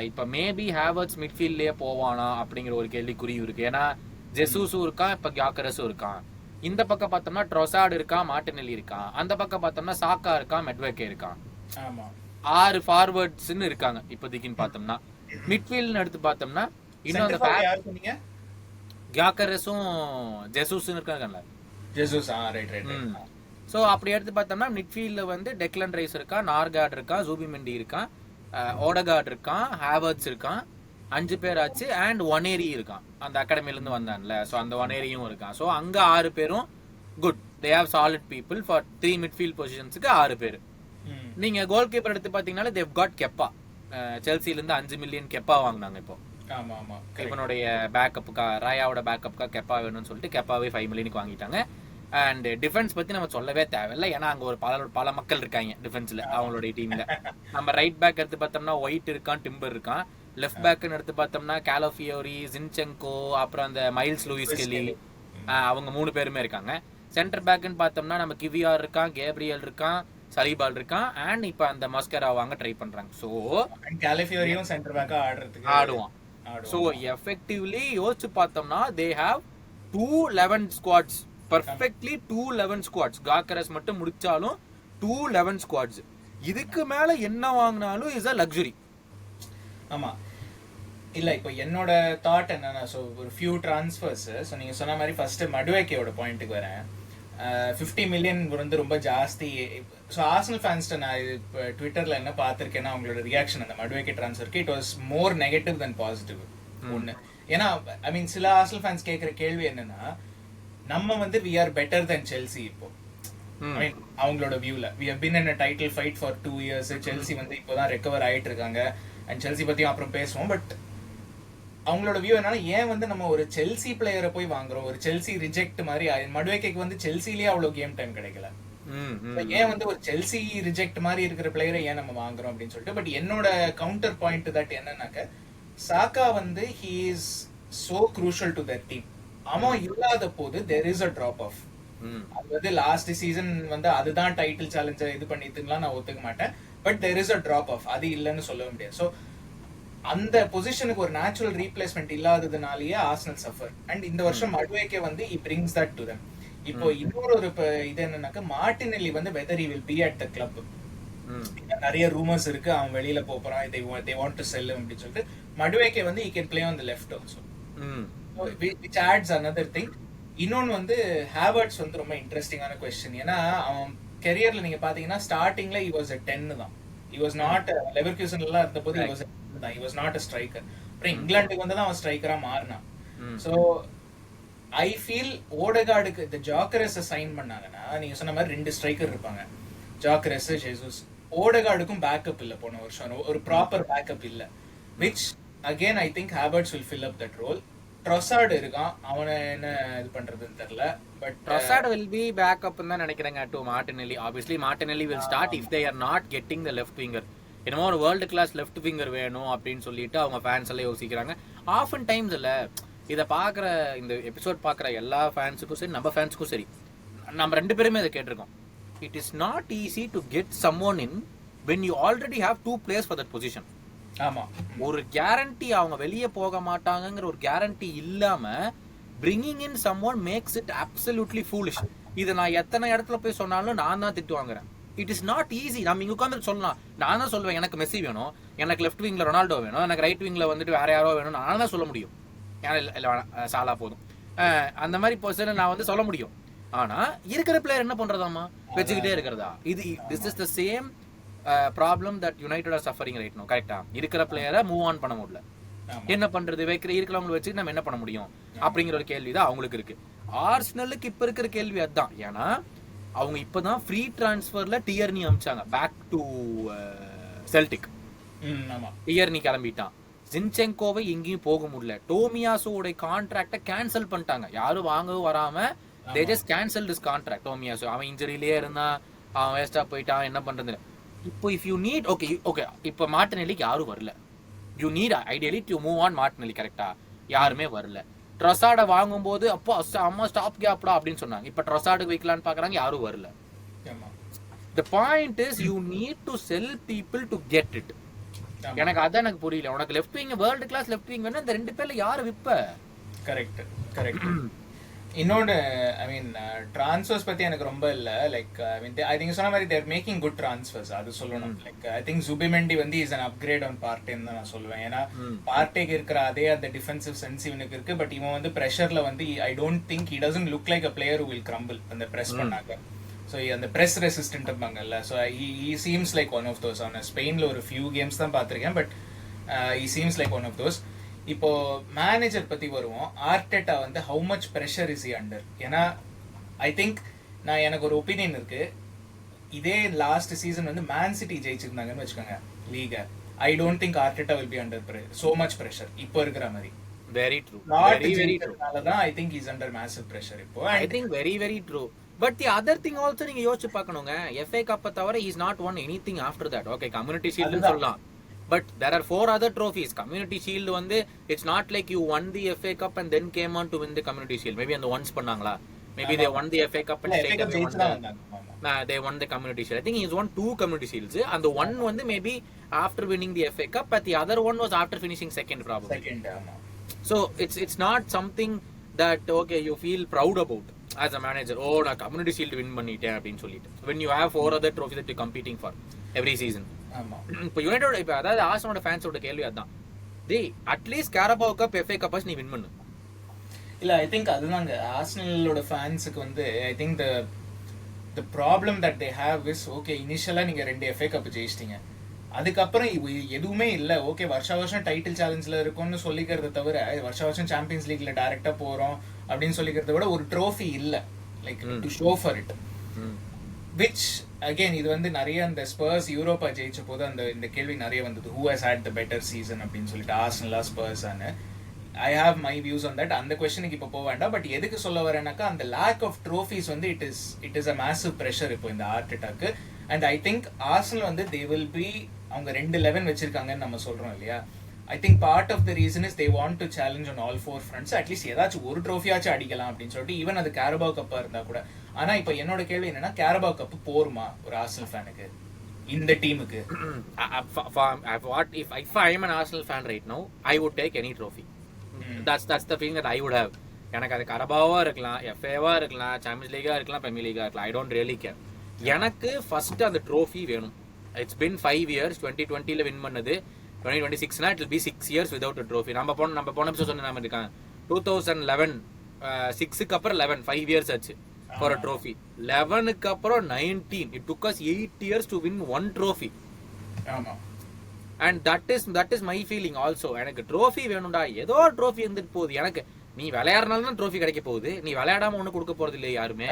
இப்போ மேபி ஹேவர்ட்ஸ் மிட்ஃபீல்ட்லயே போவானா அப்படிங்கிற ஒரு கேள்விக்குறி இருக்கு. ஏன்னா ஜெசூஸும் இருக்கான், இப்போ கியாக்கரஸும் இருக்கான். இந்த பக்கம் பார்த்தோம்னா ட்ரோசார்ட் இருக்கான், மார்டினெல்லி இருக்கான். அந்த பக்கம் பார்த்தோம்னா சாக்கா இருக்கான், மெட்வேக்கே இருக்கான். 6 ஃபார்வர்ட்ஸ்னு இருக்காங்க இப்போதைக்குன்னு பார்த்தோம்னா. மிட்ஃபீல்ட்னு எடுத்து பார்த்தோம்னா இன்னும் அந்த கியாக்கரஸும் ஜெசூஸும் இருக்காங்கல்ல. ஸோ அப்படி எடுத்து பார்த்தோம்னா மிட்ஃபீல்ட்ல வந்து டெக்லன் ரைஸ் இருக்கான், நார்கார்ட் இருக்கான், ஜூபிமெண்டி இருக்கான், ஓடகார்ட் இருக்கான், ஹேவர்ட்ஸ் இருக்கான், 5 பேர் ஆச்சு. அண்ட் ஒனேரி இருக்கான், அந்த அகாடமில இருந்து வந்தான்ல. ஸோ அந்த ஒனேரியும் இருக்கான். ஸோ அங்க 6 பேரும் good. They have solid people for 3 midfield பொசிஷன்ஸுக்கு 6 பேர். நீங்க கோல் கீப்பர் எடுத்து பாத்தீங்கன்னா தேவ் காட் கெப்பா. செல்சில இருந்து 5 மில்லியன் கெப்பா வாங்கினாங்க. இப்போ ஆமா ஆமா இவனுடைய பேக்கப்புக்கா, ராயாவோட பேக்கப்புக்கா கெப்பா வேணும்னு சொல்லிட்டு கெப்பாவே 5 மில்லியனுக்கு வாங்கிட்டாங்க. அண்ட் டிஃபென்ஸ் பத்தி நம்ம சொல்லவே தேவையில்லை, ஏன்னா அங்க ஒரு பல மக்கள் இருக்காங்க டிஃபென்ஸ்ல அவங்களுடைய டீம்ல. நம்ம ரைட் பேக் எடுத்து பார்த்தோம்னா ஒயிட் இருக்கான், டிம்பர் இருக்கான். லெஃப்ட் பேக்னு எடுத்து பார்த்தோம்னா காலோஃபியோரி, ஜின்செங்கோ, அப்புறம் அந்த மைல்ஸ் லூயிஸ் கெல்லி, அவங்க 3 பேருமே இருக்காங்க. சென்டர் பேக்னு பார்த்தோம்னா நம்ம கிவியார் இருக்கான், கேப்ரியல் இருக்கான், சலிபால் இருக்கான், அண்ட் இப்ப அந்த மஸ்கரா வாங்க ட்ரை பண்றாங்க. சோ காலிஃபியோரியும் சென்டர் பேக்கா ஆடுவான். சோ எஃபெக்டிவ்லி யோசிச்சு பார்த்தோம்னா they have 2-11 squads, perfectly 2-11 squads. Gyokeres மட்டும் முடிச்சாலும் 2-11 ஸ்குவாட்ஸ். இதுக்கு மேல என்ன வாங்கினாலும் இஸ் அ லக்ஸுரி. ஆமா இல்ல இப்போ என்னோட தாட் என்னன்னா, ஸோ ஒரு ஃபியூ டிரான்ஸ்ஃபர்ஸ். ஸோ நீங்க சொன்ன மாதிரி ஃபர்ஸ்ட் மடுவேக்கேயோட பாயிண்ட்டுக்கு வரேன். 50 மில்லியன் வந்து ரொம்ப ஜாஸ்தி. ஸோ ஆர்சனல் ஃபேன்ஸ்ட்டு நான் இப்போ ட்விட்டரில் என்ன பார்த்துருக்கேன்னா அவங்களோட ரியாக்ஷன் அந்த மடுவேக்கே ட்ரான்ஸ்ஃபருக்கு it was more negative than positive. ஒன்று ஏன்னா ஐ மீன் சில ஆர்சனல் ஃபேன்ஸ் கேட்குற கேள்வி என்னன்னா, நம்ம வந்து we are better than Chelsea இப்போ. ஐ மீன் அவங்களோட வியூவில் we have been in a title fight for 2 years. Chelsea வந்து இப்போதான் ரெக்கவர் ஆகிட்டு இருக்காங்க. அண்ட் செல்சி பற்றியும் அப்புறம் பேசுவோம். பட் அவங்களோட வியூ என்னன்னா, ஏன் வந்து நம்ம ஒரு செல்சி பிளேயரை போய் வாங்குறோம், ஒரு செல்சி ரிஜெக்ட் மாதிரி. மடுவேக்கேக்கு வந்து செல்சிலேயே அவ்வளோ கேம் டைம் கிடைக்கல. ஏன் வந்து ஒரு செல்சி ரிஜெக்ட் மாதிரி இருக்கிற பிளேயரை ஏன் நம்ம வாங்குறோம் அப்படின்னு சொல்லிட்டு. பட் என்னோட கவுண்டர் பாயிண்ட் தட் என்னன்னாக்க, சாக்கா வந்து he is so crucial to that team. அவன் இல்லாத போது there is a drop off. அது வந்து லாஸ்ட் சீசன் வந்து அதுதான் டைட்டில் சேலஞ்சர் இது பண்ணிட்டுலாம் நான் ஒத்துக்க மாட்டேன். But there is a drop off, அது இல்லைன்னு சொல்ல முடியாது. ஸோ அந்த பொசிஷனுக்கு ஒரு நேச்சுரல் ரீப்ளேஸ்மெண்ட் இல்லாததுனாலேயே ஆர்சனல் சஃபர். அண்ட் இந்த வருஷம் மடுவேக்கே வந்து he brings that to them. இப்போ இன்னொரு ஒரு இது என்னன்னாக்க, மார்டினெல்லி வந்து whether he will be at the club. நிறைய ரூமர்ஸ் இருக்கு அவன் வெளியில போறான், they want to sell him அப்படின்னு சொல்லிட்டு. மடுவேக்கே வந்து he can play on the left also, which adds another thing. இன்னொன்னு வந்து ஹேவர்ட்ஸ் வந்து ரொம்ப இன்ட்ரெஸ்டிங்கான கொஸ்டின். ஏன்னா அவன் கெரியர்ல நீங்க பாத்தீங்கன்னா ஸ்டார்டிங்ல he was a 10 தான். he was not லெவர்குசன்ல இருந்த போது he was a 10 தான். he was not a striker. அப்புறம் இங்கிலாந்துக்கு வந்து அவன் ஸ்ட்ரைக்கரா மாறினான். சோ ஐ ஃபீல் ஓடகார்டுக்கு இந்த ஜாக்கரஸ் சைன் பண்ணாங்கன்னா, நீங்க சொன்ன மாதிரி 2 ஸ்ட்ரைக்கர் இருப்பாங்க, ஜாக்கரஸ், ஜெசூஸ். ஓடகார்டுக்கும் பேக்கப் இல்ல போன வருஷம், ஒரு ப்ராப்பர் பேக்கப் இல்ல. which again I think Havertz will fill up that role. ட்ரொசார்ட் இருக்கான், அவனை என்ன இது பண்றதுன்னு தெரியல. பட் ட்ரொசார்ட் will be backup ன்னு தான் நினைக்கிறேங்க to Martinelli. Obviously Martinelli will start if they are not getting the left winger. என்னமோ ஒரு வேர்ல்டு கிளாஸ் லெஃப்ட் விங்கர் வேணும் அப்படின்னு சொல்லிட்டு அவங்க ஃபேன்ஸ் எல்லாம் யோசிக்கிறாங்க. ஆஃபன் டைம்ஸ் இல்ல இதை பார்க்குற, இந்த எபிசோட் பார்க்குற எல்லா ஃபேன்ஸுக்கும் சரி, நம்ம ஃபேன்ஸுக்கும் சரி, நம்ம 2 பேருமே இதை கேட்டிருக்கோம். It is not easy to get someone in when you already have 2 players for that position. ஆமா, ஒரு கேரண்டி அவங்க வெளியே போக மாட்டாங்கங்கிற ஒரு கேரண்டி இல்லாம bringing in someone makes it absolutely foolish. இதை நான் எத்தனை இடத்துல போய் சொன்னாலும் நான் தான் திட்டு வாங்குறேன். It is not easy. நம்ம இங்க உட்காந்து சொல்லலாம், நான் தான் சொல்லுவேன் எனக்கு மெஸ்ஸி வேணும், எனக்கு லெஃப்ட் விங்ல ரொனால்டோ வேணும், எனக்கு ரைட் விங்ல வந்துட்டு வேற யாரோ வேணும், நான் தான் சொல்ல முடியும். சாலா போதும் அந்த மாதிரி பர்சன் நான் வந்து சொல்ல முடியும். ஆனா இருக்கிற பிளேயர் என்ன பண்றதாமா, வச்சுக்கிட்டே இருக்கிறதா? இது this is the same problem that United are suffering right no. கரெக்டா? இருக்கிற பிளேயரை மூவ் ஆன் பண்ண முடியல, என்ன பண்றது? இருக்கிறவங்களை வச்சு நம்ம என்ன பண்ண முடியும் அப்படிங்கிற ஒரு கேள்விதான் அவங்களுக்கு இருக்கு. ஆர்சனலுக்கு இப்ப இருக்கிற கேள்வி அதுதான். ஏன்னா அவங்க இப்பதான் ஃப்ரீ டிரான்ஸ்ஃபர்ல டியர்னி அமிச்சாங்க பேக் டு செல்டிக். டியர்னி கிளம்பிட்டான், ஜின்செங்கோவை எங்கேயும் போக முடியல, டோமியாசோட கான்ட்ராக்டை கேன்சல் பண்ணிட்டாங்க, யாரும் வாங்கவும் வராம they just canceled his contract. Tomiyasu அவன் இன்ஜுரியிலேயே இருந்தான், அவன் வேஸ்டா போயிட்டான், என்ன பண்றது? இப்போ இஃப் யூ நீட் ஓகே இப்போ மார்டினெல்லிக்கு யாரும் வரல, you need ideally to move on Martinelli. கரெக்டா? யாருமே வரல. ட்ரொசார்டை வாங்கும்போது அப்போ அம்மா ஸ்டாப் கேப்டா அப்படின்னு சொன்னாங்க. இப்போ ட்ரொசார்டுக்கு வைக்கலான்னு பாக்குறாங்க, யாரும் வரல. The point is you need to sell people to get it. எனக்கு அதான் எனக்கு புரியல. உனக்கு left wing world class left wing வேணும், இந்த 2 பேர்ல யாரு விப்ப? கரெக்ட். இன்னொன்று ஐ மீன் ட்ரான்ஸ்ஃபர்ஸ் பத்தி எனக்கு ரொம்ப இல்லை. Like I mean I think சொன்ன மாதிரி தேர் மேக்கிங் குட் ட்ரான்ஸ்ஃபர்ஸ், அது சொல்லணும். லைக் ஐ திங்க் ஜுபிமெண்டி வந்து இஸ் அன் அப்கிரேட் ஆன் பார்ட்டேன்னு தான் நான் சொல்லுவேன். ஏன்னா பார்ட்டேக்கு இருக்கிற அதே அந்த டிஃபென்சிவ் சென்ஸ் இவனுக்கு இருக்கு. பட் இவன் வந்து ப்ரெஷர்ல வந்து I don't think he doesn't look like a player who will crumble அந்த ப்ரெஸ் பண்ணாங்க. ஸோ அந்த ப்ரெஸ் ரெசிஸ்டன்ட் இருப்பாங்கல்ல, so he seems like one of those. அவனை ஸ்பெயினில் ஒரு ஃபியூ கேம்ஸ் தான் பார்த்துருக்கேன், but he seems like one of those. இப்போ மேனேஜர் பத்தி வருவோம். ஆர்டெட்டா வந்து how much pressure is he under? ஏன்னா ஐ திங்க் எனக்கு ஒரு ஒப்பீனியன் இருக்கு. இதே லாஸ்ட் சீசன் வந்து மேன் சிட்டி ஜெயிச்சிருந்தாங்கன்னு வச்சுக்கோங்க லீகை, I don't think Arteta will be under so much pressure இப்போ இருக்கிற மாதிரி. Very true. Not Very true. I think he's under massive pressure இப்போ. I think very true. But the other thing also நீங்க யோசிச்சு பார்க்கணுங்க, FA Cup தவிர he's not won anything after that. Okay, Community Shield சொல்லலாம். But there are 4 other trophies. Community Shield வந்து it's not like you won the FA Cup and then came on to win the Community Shield. Maybe அந்த once பண்ணாங்களா? Maybe they won the FA Cup and straight away they won the Community Shield. I think he's won 2 Community Shields. And the one வந்து maybe after winning the FA Cup, but the other one was after finishing second probably. Second, so it's not something that okay you feel proud about as a manager. Oh, na Community Shield win பண்ணிட்டேன் அப்படினு சொல்லிட்டு. When you have 4 other trophies that you're competing for every season. ஆமா. இப்போ United இப்போ அதாவது ஆர்சனலோட ஃபேன்ஸோட கேள்வி அதான். டேய் அட்லீஸ்ட் கேரபாவ் கப் FA கப் நீ வின் பண்ணு. இல்ல ஐ திங்க் அதுதாங்க ஆர்சனலோட ஃபேன்ஸ்க்கு வந்து I think the problem that they have is okay இனிஷியலா நீங்க 2 FA கப் ஜெயிச்சிட்டீங்க. அதுக்கப்புறம் எதுவுமே இல்ல. ஓகே வருஷம் டைட்டில் சேலஞ்சில் இருக்கும்னு சொல்லிக்கிறத தவிர வருஷம் சாம்பியன்ஸ் லீக்ல டைரக்டா போறோம் அப்படின்னு சொல்லிக்கிறத விட ஒரு ட்ரோஃபி இல்ல like to show for it. Which again இது வந்து நிறைய அந்த ஸ்பர்ஸ் யூரோப்பா ஜெயிச்ச போது இந்த கேள்வி நிறைய வந்தது, who has had the better season அப்படின்னு சொல்லிட்டு, ஆர்சனலா ஸ்பர்ஸான்னு. I have my views on that. அந்த கொஸ்டினுக்கு இப்போ போக வேண்டாம். பட் எதுக்கு சொல்ல வரேன்னாக்கா அந்த லேக் ஆஃப் ட்ரோஃபிஸ் வந்து it is a massive pressure இப்போ இந்த ஆர்டெட்டாக்கு. அண்ட் ஐ திங்க் ஆர்சனல் வந்து தே வில் பி அவங்க 2-11 வச்சிருக்காங்கன்னு நம்ம சொல்றோம் இல்லையா. I think part of the reason is they want to challenge on all 4 fronts. At least ஏதாச்சும் ஒரு ட்ரோஃபியாச்சும் அடிக்கலாம் அப்படின்னு சொல்லிட்டு, ஈவன் அது கேரபாவ் கப்பா இருந்தா கூட. ஆனா இப்போ என்னோட கேள்வி என்னன்னா, கேரபாவ் கப் போருமா ஒரு ஆர்சனல் ஃபேனுக்கு இந்த டீமுக்கு? If I am an Arsenal fan right now, I would take any trophy. That's the feeling that I would have. எனக்கு அது கரபாவா இருக்கலாம், FA-வா இருக்கலாம், சாம்பியன்ஸ் லீகா இருக்கலாம், பிரீமியர் லீகா இருக்கலாம். I don't really care. எனக்கு ஃபர்ஸ்ட் அந்த ட்ரோஃபி வேணும். It's been 5 years. 2020ல வின் பண்ணது, 2026னா it will be 6 years without a trophy. நம்ம போன எபிசோட் சொன்ன நாம இருக்காங்க 2011 6க்கு அப்புறம் 11 5 years ஆச்சு for a trophy. 11க்கு அப்புறம் 19. It took us 8 years to win one trophy. ஆமா. And that is my feeling also. எனக்கு ட்ரோஃபி வேணும்டா, ஏதோ ஒரு ட்ரோஃபி வந்துட்டு போகுது. எனக்கு நீ விளையாடுறனால தான் ட்ரோஃபி கிடைக்க போகுது, நீ விளையாடாம ஒண்ணு கொடுக்க போறது இல்லை யாருமே.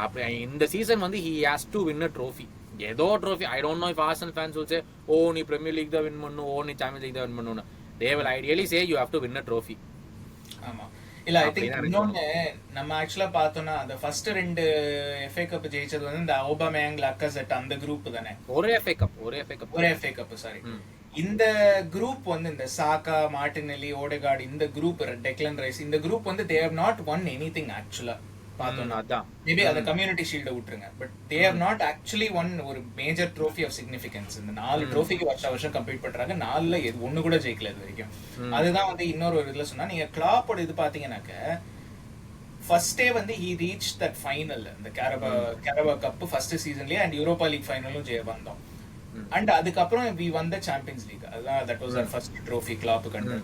அப்ப இந்த சீசன் வந்து he has to win a trophy. ஏதோ trophy. I don't know if Arsenal fans will say ஓ நீ பிரீமியர் லீக் தான் வின் பண்ணணும், ஓ நீ சாம்பியன்ஸ் லீக் தான் வின் பண்ணணும். they will ideally say you have to win a trophy. ஆமா. இல்ல I think இன்னொன்னு நம்ம ஆக்சுவலா பார்த்தோம்னா அந்த ஃபர்ஸ்ட் 2 FA கப் ஜெயிச்சது வந்து இந்த ஆபாமேங் லாக்கசெட் அந்த குரூப் தானே. ஒரே FA கப் சாரி. இந்த குரூப் வந்து இந்த சாகா, மார்டினெல்லி, ஓடெகார்ட், இந்த குரூப், டெக்லன் ரைஸ், இந்த குரூப் வந்து they have not won anything actually. பார்த்தோம்னா அதான் மேபி அந்த கம்யூனிட்டி ஷீல்ட விட்டுருங்க. But they have not actually won ஒரு மேஜர் ட்ரோஃபி ஆஃப் சிக்னிஃபிகன்ஸ். இந்த 4 ட்ரோஃபிக்கு வருஷம் கம்ப்ளீட் பண்றாங்க, 4ல ஒண்ணு கூட ஜெயிக்கல இது வரைக்கும். அதுதான் வந்து இன்னொரு ஒரு இதுல சொன்னா, நீங்க கிளாப்போட இது பாத்தீங்கன்னாக்க ஃபர்ஸ்டே வந்து he reached that final இந்த கேரபா கப் ஃபர்ஸ்ட் சீசன்லயே அண்ட் யூரோப்பா லீக் ஃபைனலும் வந்தோம். அண்ட் அதுக்கப்புறம் we won the Champions League. அதுதான் that was our first trophy Klopp கண்டு.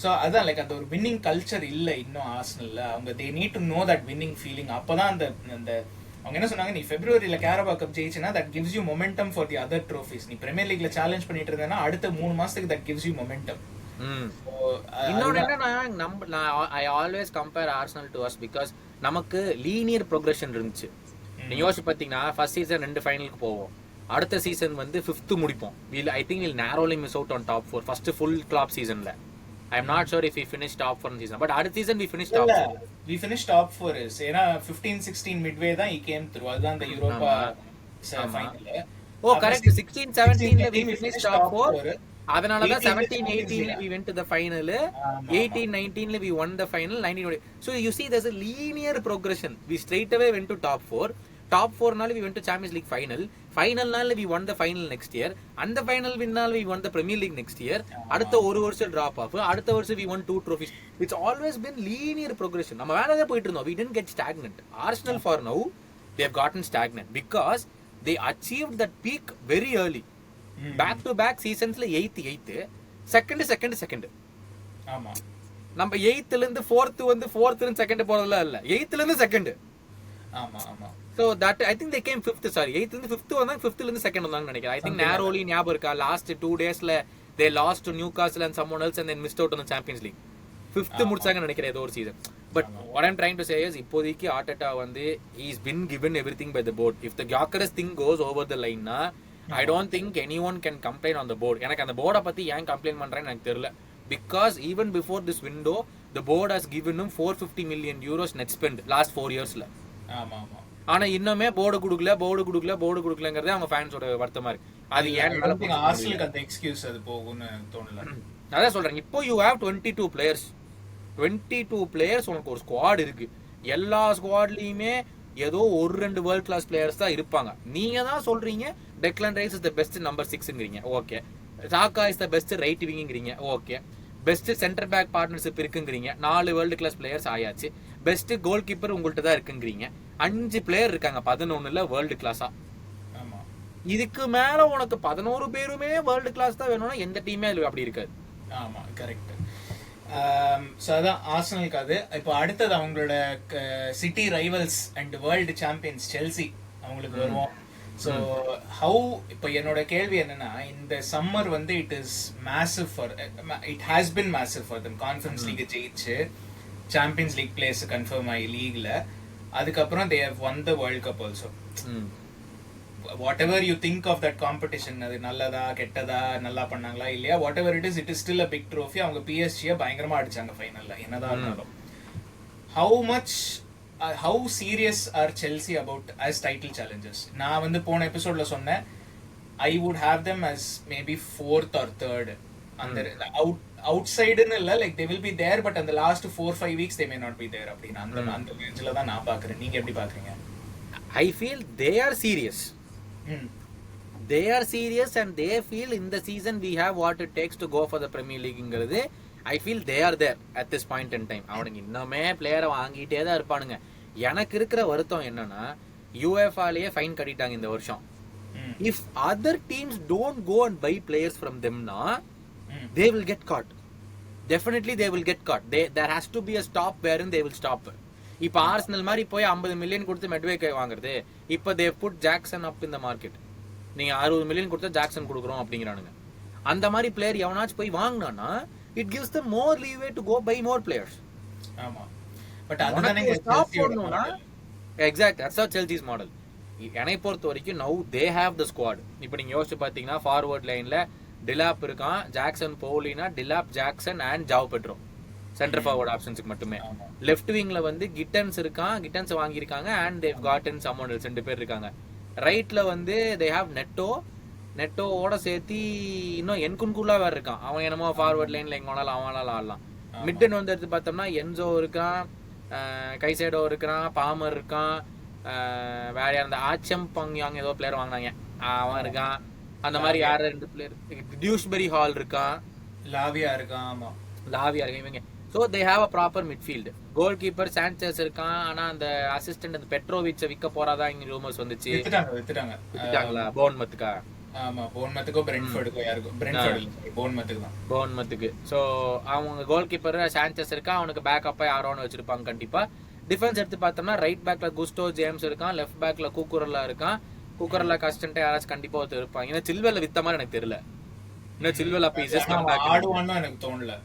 ஸோ அதான் லைக் அந்த ஒரு வின்னிங் கல்ச்சர் இல்லை இன்னும் ஆர்சனல்ல. அவங்க they need to know that winning feeling. அப்பதான் அந்த அவங்க என்ன சொன்னாங்க, நீ பிப்ரவரியில கேரபா கப் ஜெயிச்சுனா that gives you momentum for the other trophies. நீ பிரீமியர் லீக்ல சேலஞ்ச் பண்ணிட்டு இருந்தேன்னா அடுத்த 3 மாசத்துக்கு தட் கிவ்ஸ் யூ மொமெண்டம். இன்னொன்னு என்னன்னா, I always compare Arsenal to us because நமக்கு லீனியர் ப்ரோக்ரஷன் இருந்துச்சு. நீங்க யோசிச்சு பாத்தீங்கன்னா ஃபர்ஸ்ட் சீசன் 2 ஃபைனலுக்கு போவோம், அடுத்த சீசன் வந்து 5th முடிப்போம். I think will narrowly miss out on top 4 first full clap சீசன்ல. I'm not sure if we finished top 4 season, but அடுத்த season we finished top 4. We finished top 4 is ஏனா 15-16 midway தான் he came through. அதுதான் அந்த Europa final. Oh correct. 16-17ல we finished top 4. அதனால தான் 17-18ல we went to the final. 18-19ல we won the final. 19. So you see there's a linear progression. We straight away went to top 4. Top 4 நால we went to Champions League final. Final நால we won the final next year. And the final win நால we won the Premier League next year. அடுத்த ஒரு வருஷம் drop off. அடுத்த வருஷம் we won 2 trophies. It's always been linear progression. நம்ம வேலையா போயிட்டு இருந்தோம். We didn't get stagnant. Arsenal for now they have gotten stagnant because they achieved that peak very early. Back to back seasonsல 8th second. ஆமா. நம்ம 8th ல இருந்து 4th வந்து 4th ல செகண்ட் போறதல இல்ல. 8th ல இருந்து செகண்ட். ஆமா. So that I think they came 5th, sorry 8th இருந்து 5th வந்தாங்க, 5th ல இருந்து செகண்ட் வந்தாங்கன்னு நினைக்கிறேன். I think narrowly ஞாபகம் இருக்கா, last 2 daysல they lost to Newcastle and someone else and then missed out on the Champions League. 5th முடிச்சாங்கன்னு நினைக்கிறேன் ஏதோ ஒரு season. But what I'm trying to say is இப்போதைக்கு ஆர்டெட்டா வந்து he's been given everything by the board. If the Gyökeres thing goes over the line na I don't think any one can complaint on the board. எனக்கு அந்த போர்டை பத்தி ஏன் complaint பண்றேன்னு எனக்கு தெரியல. Because even before this window the board has given 450 million euros net spend last 4 yearsல. ஆனா இன்னுமே போர்டு கொடுக்கலங்கிறதே அவங்க ஃபேன்ஸோட வருத்தமா இருக்கு. அது ஏன் ஆர்சனலுக்கு அந்த எக்ஸ்கியூஸ் அது போகும்னு தோணல. அதான் சொல்றேன், இப்போ யூ ஹேவ் 22 players. 22 players உனக்கு ஒரு ஸ்குவாட் இருக்கு. எல்லா ஸ்குவாட்லயுமே ஏதோ ஒரு 2 வேர்ல்ட் கிளாஸ் பிளேயர்ஸ் தான் இருப்பாங்க. நீங்க தான் சொல்றீங்க Declan Rice is the best number 6ங்கறீங்க, okay. Saka is the best right விங்ங்கறீங்க, okay. Best centre back partnership இருக்குங்கிறீங்க. 4 வேர்ல்டு கிளாஸ் பிளேயர்ஸ் ஆயாச்சு. பெஸ்ட் கோல் கீப்பர் உங்கள்கிட்ட தான் இருக்குங்கிறீங்க. 5 பிளேயர் இருக்காங்க 11ல வேர்ல்டு கிளாஸா. இதுக்கு மேல உனக்கு 11 பேருமே வேர்ல்டு கிளாஸ் தான் வேணும்னா எந்த டீமே அப்படி இருக்காது. ஆமா, கரெக்ட். ஸோ அதான் ஆர்சனலுக்கு அது. இப்போ அடுத்தது அவங்களோட city rivals and world champions Chelsea அவங்களுக்கு வருவோம். ஸோ ஹவு இப்போ என்னோட கேள்வி என்னன்னா, இந்த சம்மர் வந்து it has been massive for them. Conference League ஜெயிச்சு சாம்பியன்ஸ் லீக் பிளேஸ் கன்ஃபார்ம் ஆகி லீக்ல, அதுக்கப்புறம் they have won the World Cup also. whatever you think of that competition, அது நல்லதா கெட்டதா, நல்லா பண்ணாங்களா இல்லையா, whatever it is still a big trophy. அவங்க PSG பயங்கரமா அடிச்சாங்க ஃபைனல்ல, என்னதான் இருந்தாலும். how serious are Chelsea about as title challengers? நான் வந்து போன எபிசோட்ல சொன்னேன், I would have them as maybe 4th or 3rd. அந்த outside-னு இல்ல, like they will be there, but in the last 4-5 weeks they may not be there அப்படினா அந்த ரேஞ்சில தான் நான் பாக்குறேன். நீங்க எப்படி பாக்குறீங்க? I feel they are serious. They are serious and they feel in the season we have what it takes to go for the Premier Leagueங்கிறது. I feel they are there at this point in time. அவனுங்க இன்னமே பிளேயரை வாங்கிட்டே தான் இருப்பானுங்க. எனக்கு இருக்கிற வருத்தம் என்னன்னா, uefa-லயே ஃபைன் கட்டிட்டாங்க இந்த வருஷம். If other teams don't go and buy players from them na, they will get caught. Definitely they will get caught. There has to be a stop wherein they will stop. இப்போ Arsenal மாதிரி போய் 50 million கொடுத்து மெட்வேக்கை வாங்குறது, இப்போ they put Jackson up in the market. நீங்க 60 million கொடுத்தா Jackson கொடுக்குறோம் அப்படிங்கிறானுங்க. அந்த மாதிரி பிளேயர் எவனாச்சும் போய் வாங்கினானா, it gives them more leeway to go buy more players. ஆமா, பட் அதுதானே ஸ்டாப் பண்ணனும்னா exact that's how Chelsea's model. என்னை பொறுத்த வரைக்கும் now they have the squad. இப்போ நீங்க யோசிச்சு பாத்தீங்கன்னா ஃபார்வர்ட் லைன்ல டிலாப் இருக்கான், ஜாக்சன் போலினா Delap, Jackson and Joao Pedro centre forward ஆப்ஷன்ஸ்க்கு மட்டுமே. லெஃப்ட் விங்ல வந்து கிட்டன்ஸ் இருக்கான், கிட்டன்ஸ் வாங்கியிருக்காங்க, and they've got someone else 2 பேர் இருக்காங்க. ரைட்ல வந்து தே ஹேவ் நெட்டோவோட சேர்த்து இன்னும் என்குன்குள்ளா வேற இருக்கான். அவன் என்னமோ ஃபார்வர்ட் லைன்ல எங்க வேணாலும் அவனால ஆடலாம். மிட்டன் வந்து எடுத்து பார்த்தோம்னா என்சோ இருக்கான், கைசேடோ இருக்கான், பாமர் இருக்கான், வேற யார் இந்த ஆச்சம் பங்யாங் ஏதோ பிளேயர் வாங்கினாங்க அவன் இருக்கான். அந்த மாதிரி யார 2 பிளேயர், டியூஸ்பெரி ஹால் இருக்கான், லாவியா இருக்கான். ஆமா, லாவியா இருக்கான். இவங்க so they have a proper midfield. Goalkeeper Sanchez இருக்கான். ஆனா அந்த அசிஸ்டன்ட் அந்த பெட்ரோவிச்ச விக்க போறாதா இங்க ரூமர்ஸ் வந்துச்சு. வித்துட்டாங்களா போர்ன்மத்துக்கா? ஆமா, போர்ன்மத்துக்கோ பிரென்ட்ஃபோர்டுக்கோ யாருக்கோ, போர்ன்மத்துக்கு. சோ அவங்க கோல் கீப்பர் சாnchez இருக்கா, அவனுக்கு பேக்கப் யாரோன்னு வச்சிருப்பாங்க கண்டிப்பா. டிஃபென்ஸ் எடுத்து பார்த்தோம்னா ரைட் பேக்ல குஸ்டோ ஜேம்ஸ் இருக்கான், லெஃப்ட் பேக்ல கூக்குரல்லா இருக்கான். கூக்குரல்லா கஸ்டன்ட் யாராச்சும் கண்டிப்பா ஒருத்தர் இருப்பாங்க. ஏன்னா சில்வெல்ல வித்த மாதிரி எனக்கு தெரியல. இன்னும் சில்வெல் அப்ப இஸ் ஜஸ்ட் கம் பேக் ஆடுவான்னு எனக்கு தோணல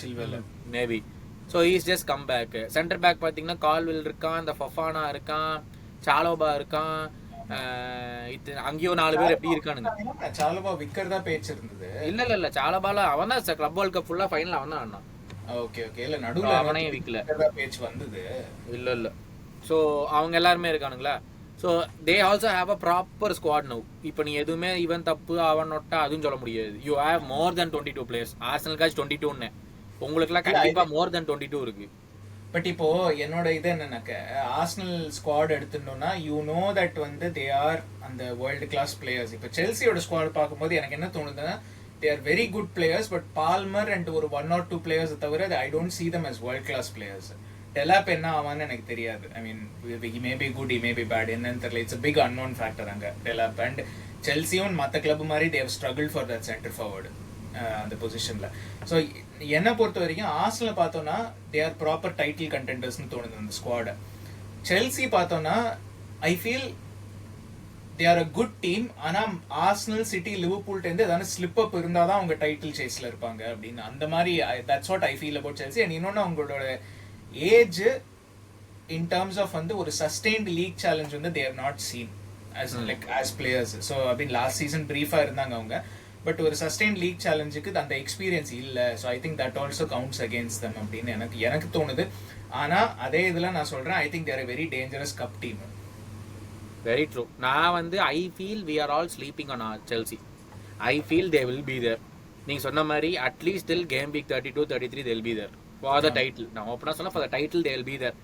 சில்வெல்ல maybe. So is just come back. Centre back பார்த்தீங்கன்னா கால்வில் இருக்கான், இந்த ஃபஃபானா இருக்கான், சாலோபா இருக்கான், அங்கேயும் 4 பேர் எப்படி இருக்கானுங்க. சாலோபா விக்கிறதா பேச்சு இருந்தது. இல்ல சாலோபால அவன் தான் கிளப் வேர்ல்ட் கப் ஃபுல்லா ஃபைனல் அவன் தான் ஆனான். ஓகே இல்ல நடுவுல அவனையும் விக்கல பேச்சு வந்தது. இல்ல ஸோ அவங்க எல்லாருமே இருக்கானுங்களா. So they also have a proper squad now. இப்போ நீ எதுவுமே இவன் தப்பு அவன் நொட்டா அதுவும் சொல்ல முடியாது. You have more then 22 players. ஆர்சனலுக்காச்சும் 22ன்னு, உங்களுக்குலாம் கண்டிப்பா மோர் தென் 22 இருக்கு. பட் இப்போ என்னோட இது என்னன்னாக்க, ஆர்சனல் ஸ்குவாட் எடுத்துட்டோம்னா யூ நோ தட் வந்து தே ஆர் அந்த வேர்ல்டு கிளாஸ் பிளேயர்ஸ். இப்போ செல்சியோட ஸ்குவாட் பார்க்கும்போது எனக்கு என்ன தோணுதுன்னா, they are very good players, but Palmer and ஒரு 1 or 2 பிளேயர்ஸ் தவிர I don't see them as world class players. Delap என்ன ஆவான்னு எனக்கு தெரியாது. ஐ மீன் he may be good, he may be bad, என்னன்னு தெரியல. It's a big unknown factor அங்க டெலாப். And செல்சியும் மற்ற கிளப் மாதிரி they have struggled for that center forward அந்த பொசிஷன்ல. ஸோ என்னை பொறுத்த வரைக்கும் ஆர்சனல் பார்த்தோம்னா தே ஆர் ப்ராப்பர் டைட்டில் கண்டெண்டர்ஸ்னு தோணுது அந்த ஸ்குவாட. செல்சி பார்த்தோம்னா ஐ feel they are a good team. ஆனால் ஆர்சனல், சிட்டி, லிவர்பூல்ட்டேருந்து ஏதாவது ஸ்லிப் அப் இருந்தால் தான் அவங்க டைட்டில் சேஸில் இருப்பாங்க அப்படின்னு. அந்த மாதிரி that's what I feel about Chelsea. And இன்னொன்று அவங்களோட ஏஜ் இன் டர்ம்ஸ் ஆஃப் வந்து ஒரு சஸ்டெயின்ட் லீக் சேலஞ்ச் வந்து they have not seen. as players. So I mean last season brief-ஆ இருந்தாங்க அவங்க, பட் ஒரு சஸ்டெயின் லீக் சேலஞ்சுக்கு அந்த எக்ஸ்பீரியன்ஸ் இல்லை. So I think that also counts against them அப்படின்னு எனக்கு தோணுது. ஆனால் அதே இதில் நான் சொல்கிறேன், I think they're very dangerous cup team. Very true. நான் வந்து I feel we are all sleeping on Chelsea. I feel they will be there. நீங்கள் சொன்ன மாதிரி at least till game week 32, 33 they will be there for the title. நான் ஓப்பனாக சொன்னால் for the title they will be there.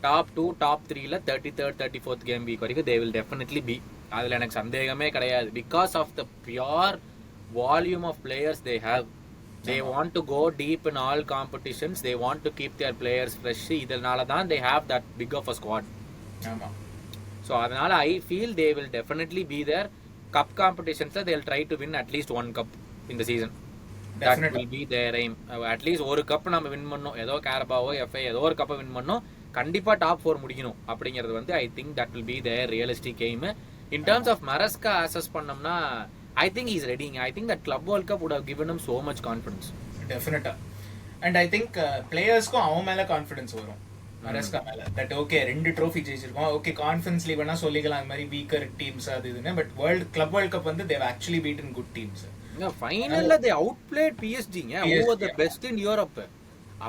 Top 2, top 3ல 33rd, 34th game week வரைக்கும் they will definitely be. அதில் எனக்கு சந்தேகமே கிடையாது. Because of the pure volume of players they have. They want to go deep in all competitions. They want to keep their players fresh. இதனால தான் they have that big of a squad. ஆமாம். So அதனால I feel they will definitely be there. Cup competitions they will try to win at least one cup in the season. That will be their aim. At least ஒரு cup நம்ம win பண்ணோம், ஏதோ கேரபாவோ FI ஏதோ ஒரு கப்பை win பண்ணோம், கண்டிப்பா top 4 முடிக்கணும் அப்படிங்கிறது வந்து I think that will be their realistic aim. In terms of Maresca assess பண்ணோம்னா I think he's ready. I think that Club World Cup would have given him so much confidence. Definitely. And I think players-க்கும் அவன் மேல confidence வரும், மரஸ்கா மேல. That okay 2 trophy ஜெயிச்சிருக்கோம், okay கான்ஃபிடன்ஸ்லி வேணா சொல்லிக்கலாம் அந்த மாதிரி weaker teams அது இதுன்னு. பட் கிளப் வேர்ல்ட் கப் வந்து they've actually beaten good teams. ஃபைனல்ல they outplayed PSG who were the best in Europe.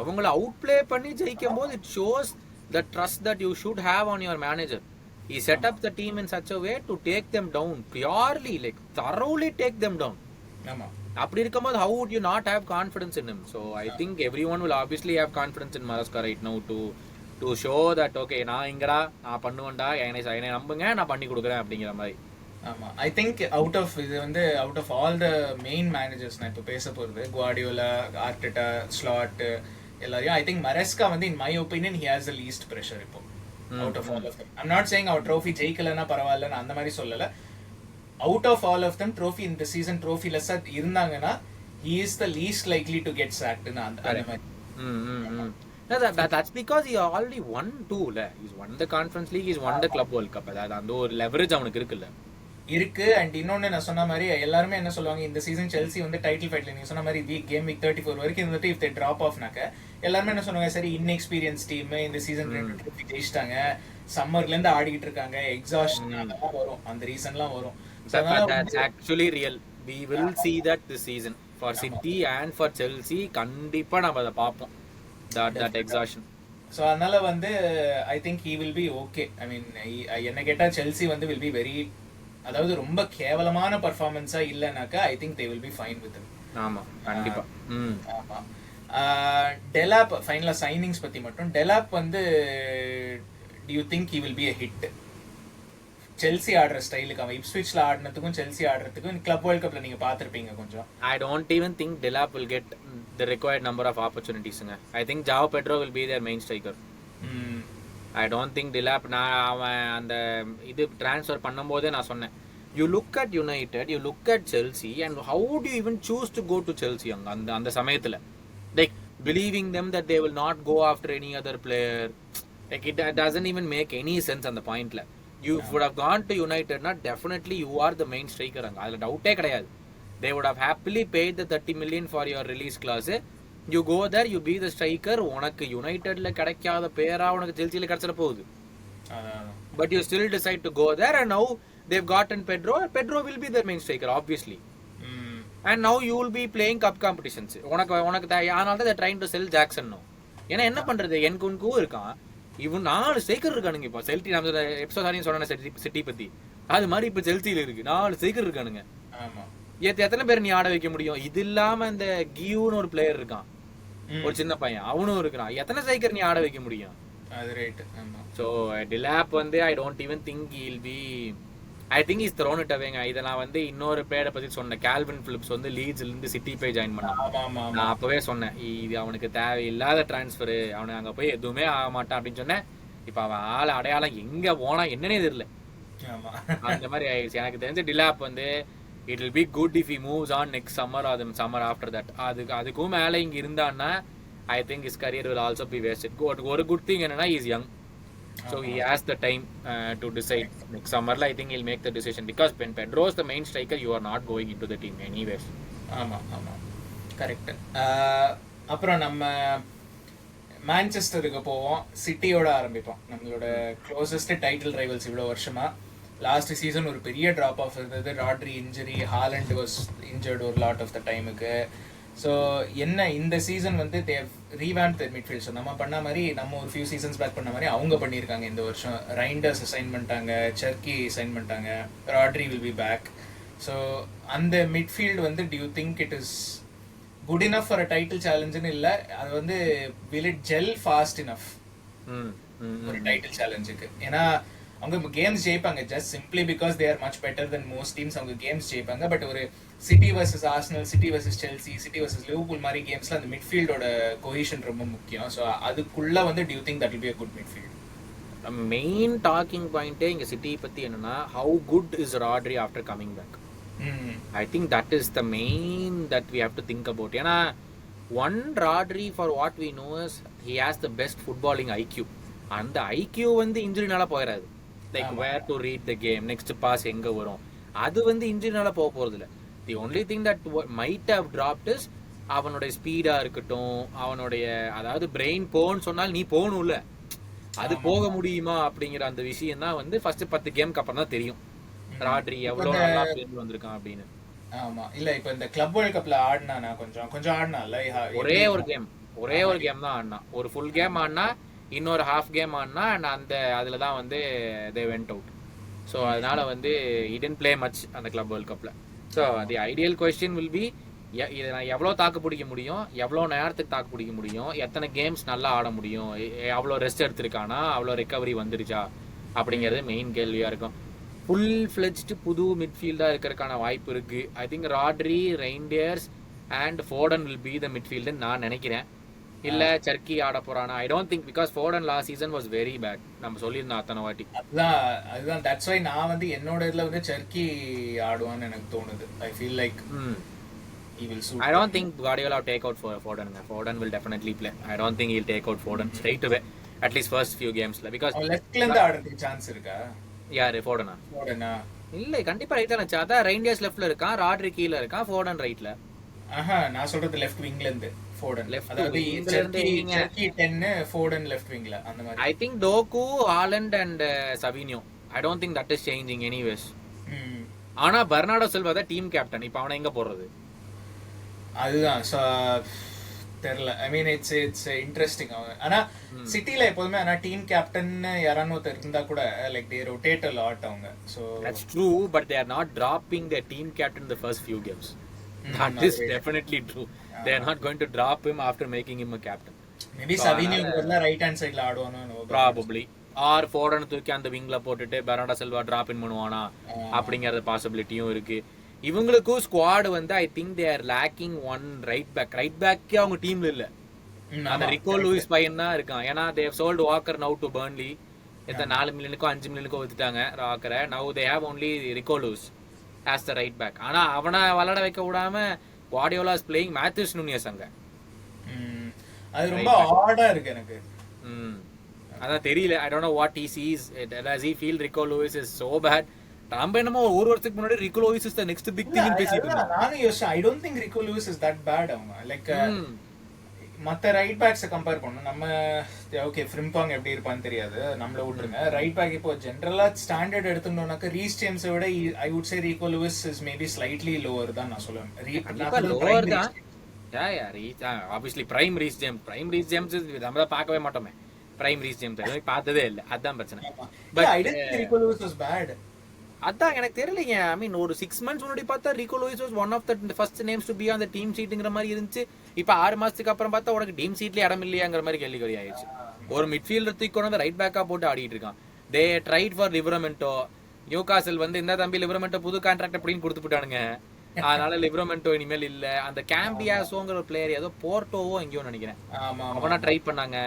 அவங்கள அவுட்ப்ளே பண்ணி ஜெயிக்கும் போது it shows the trust that you should have on your manager. He set up the team in such a way to take them down purely, like thoroughly take them down. ஆமா. அப்படி இருக்கும்போது how would you not have confidence in him? So I think everyone will obviously have confidence in Maresca right now to show that okay நான் இங்கடா நான் பண்ணுவேன்டா, என்னை நம்புங்க நான் பண்ணி கொடுக்குறேன் அப்படிங்கிற மாதிரி. ஆமா. I think out of all the main managers நான் இப்போ பேச போறது, குவார்டியோலா, ஆர்டெட்டா, ஸ்லாட் எல்லாரையும், ஐ திங்க் மரஸ்கா வந்து இன் my opinion he has the least pressure இப்போ out of all of them. I'm not saying our trophy ஜெயிக்கலன்னா பரவாயில்லன்னு அந்த மாதிரி சொல்லல. Out of all of them trophy இந்த சீசன் trophy less இருந்தாங்கன்னா he is the least likely to get sacked ன்னு அந்த மாதிரி. That's because he already won 2. He's won the Conference League, he's won the Club World Cup. அதாவது அந்த ஒரு leverage அவனுக்கு இருக்குல்ல இருக்கு. அண்ட் இன்னொன்னு நான் சொன்ன மாதிரி எல்லாருமே என்ன சொல்லுவாங்க, இந்த சீசன் செல்சி வந்து டைட்டில் ஃபைட்ல நீங்க சொன்ன மாதிரி கேம் வீக் 34 வரைக்கும் இருந்துட்டு இஃப் தே டிராப் ஆஃப்னாக்க எல்லாருமே என்ன சொன்னாங்க, சரி இன்எக்ஸ்பீரியன்ஸ் டீம் இந்த சீசன் 2 ட்ரோஃபி ஜெயிச்சிட்டாங்க, சம்மர்ல இருந்து ஆடிக்கிட்டு இருக்காங்க, எக்ஸாஸ்ட் அதெல்லாம் வரும், அந்த ரீசன்லாம் வரும். That's actually real. We will see that this season for City and for Chelsea. கண்டிப்பா நம்ம அதை பார்ப்போம், that exhaustion. ஸோ அதனால வந்து I think he will be okay. ஐ மீன் என்ன கேட்டா செல்சி வந்து will be very, அதாவது ரொம்ப கேவலமான பர்ஃபார்மன்ஸா இல்லைனாக்கா ஐ think they will B fine with it. ஆமா கண்டிப்பா. ஆமா. டெலாப் ஃபைனலா சைனிங்ஸ் பத்தி மட்டும், டெலாப் வந்து do you think he will be a hit? Chelsea ஆடுற ஸ்டைலுக்கு, அவன் இப்ஸ்விச்ல ஆடுனதுக்கும் செல்சி ஆடுறதுக்கும் கிளப் வேர்ல்ட் கப்ல நீங்க பாத்திருப்பீங்க கொஞ்சம். I don't even think Delap will get the required number of opportunities. I think João Pedro will be their main striker. I don't think Delap, நான் அவன் அந்த இது ட்ரான்ஸ்ஃபர் பண்ணும்போதே நான் சொன்னேன், you look at United, you look at Chelsea, and how do you even choose to go to Chelsea அந்த சமயத்துல, like believing them that they will not go after any other player, like it doesn't even make any sense அந்த பாயிண்ட்ல. You would have gone to United, not definitely you are the main striker அங்க, அதுல டவுட்டே கிடையாது. They would have happily paid the 30 million for your release clause. You go there, you be the striker. உனக்கு யுனைட்டட்ல கிடைக்காத பேரா உனக்கு செல்சியில கிடைச்சிட போகுது. But you still decide to go there, and now they've gotten Pedro. Pedro will be their main striker obviously. And now you will be playing cup competitions. உனக்கு அதனால தான் they trying to sell Jackson now. ஏன்னா என்ன பண்றது, என்குன்கும் இருக்கான், இவன் 4 striker இருக்கானுங்க இப்போ. செல்டி நம்ம எபிசோட் ஆனியும் சொன்ன சிட்டி பத்தி, அது மாதிரி இப்போ செல்சியில இருக்கு 4 ஸ்ட்ரைக்கர் இருக்கானுங்க. ஆமா. எத்தனை பேர் நீ ஆட வைக்க முடியும்? இது இல்லாம இந்த கியூன்னு ஒரு பிளேயர் இருக்கான், ஒரு சின்ன பையன், அவனும் இருக்கிறான். எத்தனை ஸ்ட்ரைக்கர் நீ ஆட வைக்க முடியும்? அது ரைட். ஆமா. சோ Delap வந்து I don't even think he'll be, I think he's thrown it away. இத நான் வந்து இன்னொரு பிளேயரை பத்தி சொன்னேன், கால்வின் பிலிப்ஸ் வந்து லீட்ஸ்ல இருந்து சிட்டி போய் ஜாயின் பண்ணான். நான் அப்பவே சொன்னேன் இது அவனுக்கு தேவையில்லாத டிரான்ஸ்ஃபர், அவனுக்கு அங்க போய் எதுவுமே ஆக மாட்டான் அப்படின்னு சொன்னேன். இப்ப அவன் ஆள் அடையாளம் எங்க போனா என்னன்னே தெரியல. அந்த மாதிரி ஆயிடுச்சு. எனக்கு தெரிஞ்ச Delap வந்து it will be good if he moves on next summer or the summer after that. அதுக்கும் மேல இங்க இருந்தான்னா I think his career will also be wasted. ஒரு good thing என்னன்னா he is young, so he has the time to decide. Next summer I think he'll make the decision, because when Pedro is the main striker you are not going into the team anyways. ஆமா ஆமா correct. அப்புறம் நம்ம மான்செஸ்டருக்கு போவோம், சிட்டியோட ஆரம்பிப்போம். நம்மளோட closest title rivals இவ்வளோ வருஷமா. Last season ஒரு பெரிய ட்ராப் ஆஃப் இருந்தது. Rodri injury, Haaland was injured ஒரு லாட் ஆஃப் த டைமுக்கு. ஸோ என்ன இந்த சீசன் வந்து they've revamp the midfield. So நம்ம பண்ண மாதிரி, நம்ம ஒரு ஃபியூ சீசன்ஸ் பேக் பண்ண மாதிரி அவங்க பண்ணியிருக்காங்க இந்த வருஷம். ரைண்டர்ஸ் சைன் பண்ணிட்டாங்க, சர்க்கி சைன் பண்ணிட்டாங்க, Rodri will be back. So அந்த மிட்ஃபீல்டு வந்து do you think it is good enough for a title சேலஞ்சுன்னு இல்லை, அது வந்து will it gel fast enough ஒரு டைட்டில் சேலஞ்சுக்கு? ஏன்னா அவங்க கேம்ஸ் ஜெயிப்பாங்க just simply because they are much better then most teams. அவங்க கேம்ஸ் ஜெயிப்பாங்க. பட் ஒரு City versus Arsenal, City versus Chelsea, City versus Liverpool மாதிரி கேம்ஸ்ல அந்த மிட்ஃபீல்டோட கொஹிஷன் ரொம்ப முக்கியம். ஸோ அதுக்குள்ள வந்து do you think that will be a good midfield. Main talking பாயிண்டே இங்க சிட்டி பத்தி என்னன்னா, how good is Rodri after coming back. I think that is the main that we have to think about. ஏன்னா one Rodri for what we know is he has the best footballing IQ. அந்த IQ வந்து இன்ஜுரினால போயிடாது. Like where to read the game, next pass எங்க வரும், அது வந்து இன்ஜுரினால போக போறது இல்லை. The only thing that might have dropped is அவனுடைய ஸ்பீடா இருக்கட்டும், அவனுடைய அதாவது பிரெயின் போன்னு சொன்னால் நீ போகணும்ல, அது போக முடியுமா அப்படிங்கிற அந்த விஷயம் தான் வந்து ஃபர்ஸ்ட் 10 கேம்க்கு அப்புறம் தான் தெரியும் ராட்ரி எவ்வளவு நல்லா பேர் வந்திருக்கான் அப்படின்னு. ஆமா, இல்ல இப்ப இந்த கிளப் வேர்ல்ட் கப்ல ஆடினா கொஞ்சம் ஆடினால, ஒரே ஒரு கேம் தான் ஆடினா. ஒரு ஃபுல் கேம் ஆடினா, இன்னொரு ஹாஃப் கேம் ஆடினா, அந்த அதில் தான் வந்து தே வெண்ட் அவுட். ஸோ அதனால வந்து he didn't play much அந்த கிளப் வேர்ல்ட் கப்பில். So the ideal question will be, இதை நான் எவ்வளோ தாக்கு பிடிக்க முடியும், எவ்வளோ நேரத்துக்கு தாக்கு பிடிக்க முடியும், எத்தனை கேம்ஸ் நல்லா ஆட முடியும், அவ்வளோ ரெஸ்ட் எடுத்திருக்கானா, அவ்வளோ ரெக்கவரி வந்துருச்சா அப்படிங்கிறது மெயின் கேள்வியாக இருக்கும். ஃபுல் ஃப்ளெஜ்டு புது மிட்ஃபீல்டாக இருக்கிறதுக்கான வாய்ப்பு இருக்குது. I think Rodri, Reijnders and Foden will be the மிட்ஃபீல்டுன்னு நான் நினைக்கிறேன். இல்ல சர்க்கி ஆட போறானா, I don't think, because Foden last season was very bad. நம்ம சொல்லியிருந்தோம் அத்தனை வாட்டி. அதுதான் தட்ஸ் வை நான் வந்து என்னோட இதுல வந்து சர்க்கி ஆடுவான்னு எனக்கு தோணுது. I feel like he will suit. I don't think Guardiola will take out for Foden. Foden will definitely play. I don't think he'll take out Foden straight away, at least first few games la, because left la இருந்து ஆடுறதுக்கு chance இருக்கா? யாரு ஃபோடனா? இல்ல கண்டிப்பா ரைட்ல இருந்துச்சு. அதான் ரெயின்டியர்ஸ் லெஃப்ட்ல இருக்கான், ராட்ரி கீழ இருக்கான், ஃபோடன் ரைட்ல. நான் சொல்றது லெஃப்ட் விங்ல இருந்து ஃபோடன், அதாவது சர்க்கி 10, ஃபோடன் லெஃப்ட் விங்ல அந்த மாதிரி. I think Doku, Haaland and Savinho. I don't think that is changing anyways. ஆனா பெர்னார்டோ சில்வா தான் டீம் கேப்டன். இப்போ அவனை எங்க போடுறது? அதுதான் தெரியல. ஐ மீன் இட்ஸ் இன்ட்ரெஸ்டிங். ஆனா சிட்டில எப்போதுமே ஆனா டீம் கேப்டன் யாரானு ஒருத்தர் இருந்தா கூட like they rotate a lot அவங்க. So that's true, but they are not dropping their team captain the first few games. That is definitely true. They are not going to drop him after making him a captain. Maybe Savinho கூட right hand சைடுல ஆடுவானோ probably, or Foden தூக்கி அந்த விங்ல போட்டுட்டு Bernardo Silva drop இன் பண்ணுவானா அப்படிங்கற பாசிபிலிட்டியும் இருக்கு. இவங்களுக்கு squad வந்து I think they are lacking one right back அவங்க டீம்ல இல்ல. அந்த ரிகோ லூயிஸ் பையன் தான் இருக்கான். ஏன்னா they have sold Walker now to Burnley. எத்தனை 4 மில்லியனுக்கோ 5 மில்லியனுக்கோ வித்துட்டாங்க ராக்கரை. Now they have only Rico Lewis as the right back. ஆனா அவனை விளையாட வைக்க விடாம Guardiola is playing Matheus Nunes அங்க. அது ரொம்ப ஆடா இருக்கு எனக்கு. அதான் தெரியல. I don't know what he sees. Does he feel Rico Lewis is so bad? நம்ம என்னமோ ஒரு வருஷத்துக்கு முன்னாடி Rico Lewis is the next big thing னு பேசிட்டு இருந்தோம். நானே யோசிச்சேன், I don't think Rico Lewis is that bad. அவங்க லைக் மத்த ரைட் பேக்ஸ் கம்பேர் பண்ணோம் நம்ம, ஓகே ஃப்ரிம்பாங் எப்படி இருப்பான்னு தெரியாது, நம்மள விட்டுருங்க. ரைட் பேக் இப்போ ஜெனரலா ஸ்டாண்டர்ட் எடுத்துட்டோம்னாக்க ரீஸ் ஜேம்ஸை விட I would say Rico Lewis is maybe slightly lower தான் நான் சொல்லுவேன். லோவர் தான். ஆப்வியஸ்லி பிரைம் ரீஸ் ஜேம்ஸ் நம்ம தான் பார்க்கவே மாட்டோமே. பிரைம் ரீஸ் ஜேம்ஸ் பார்த்ததே இல்லை, அதான் பிரச்சனை. But I don't think Rico Lewis was bad. அதான் எனக்கு தெரியலைங்க. ஐ மீன் ஒரு 6 months முன்னாடி பார்த்தா Rico Lewis was one of the first names to be on the team ஷீட்ங்கற மாதிரி இருந்துச்சு. இப்போ 6 மாசத்துக்கு அப்புறம் பார்த்தா உனக்கு டீம் ஷீட்லயே இடம் இல்லையாங்கற மாதிரி கேள்விக்குறி ஆயிடுச்சு. ஒரு மிட்ஃபீல்டர் தூக்கி கொண்டு வந்து ரைட் பேக்கா போட்டு ஆடிட்டு இருக்கான். They tried for Livramento. Newcastle வந்து இந்த தம்பி லிவரமெண்டோ புது கான்ட்ராக்ட் அப்படின்னு கொடுத்து போட்டானுங்க. அதனால லிவரமெண்டோ இனிமேல் இல்ல. அந்த கேம்பியாசோங்கிற ஒரு பிளேயர் ஏதோ போர்ட்டோவோ எங்கேயோ நினைக்கிறேன், அவனா ட்ரை பண்ணாங்க,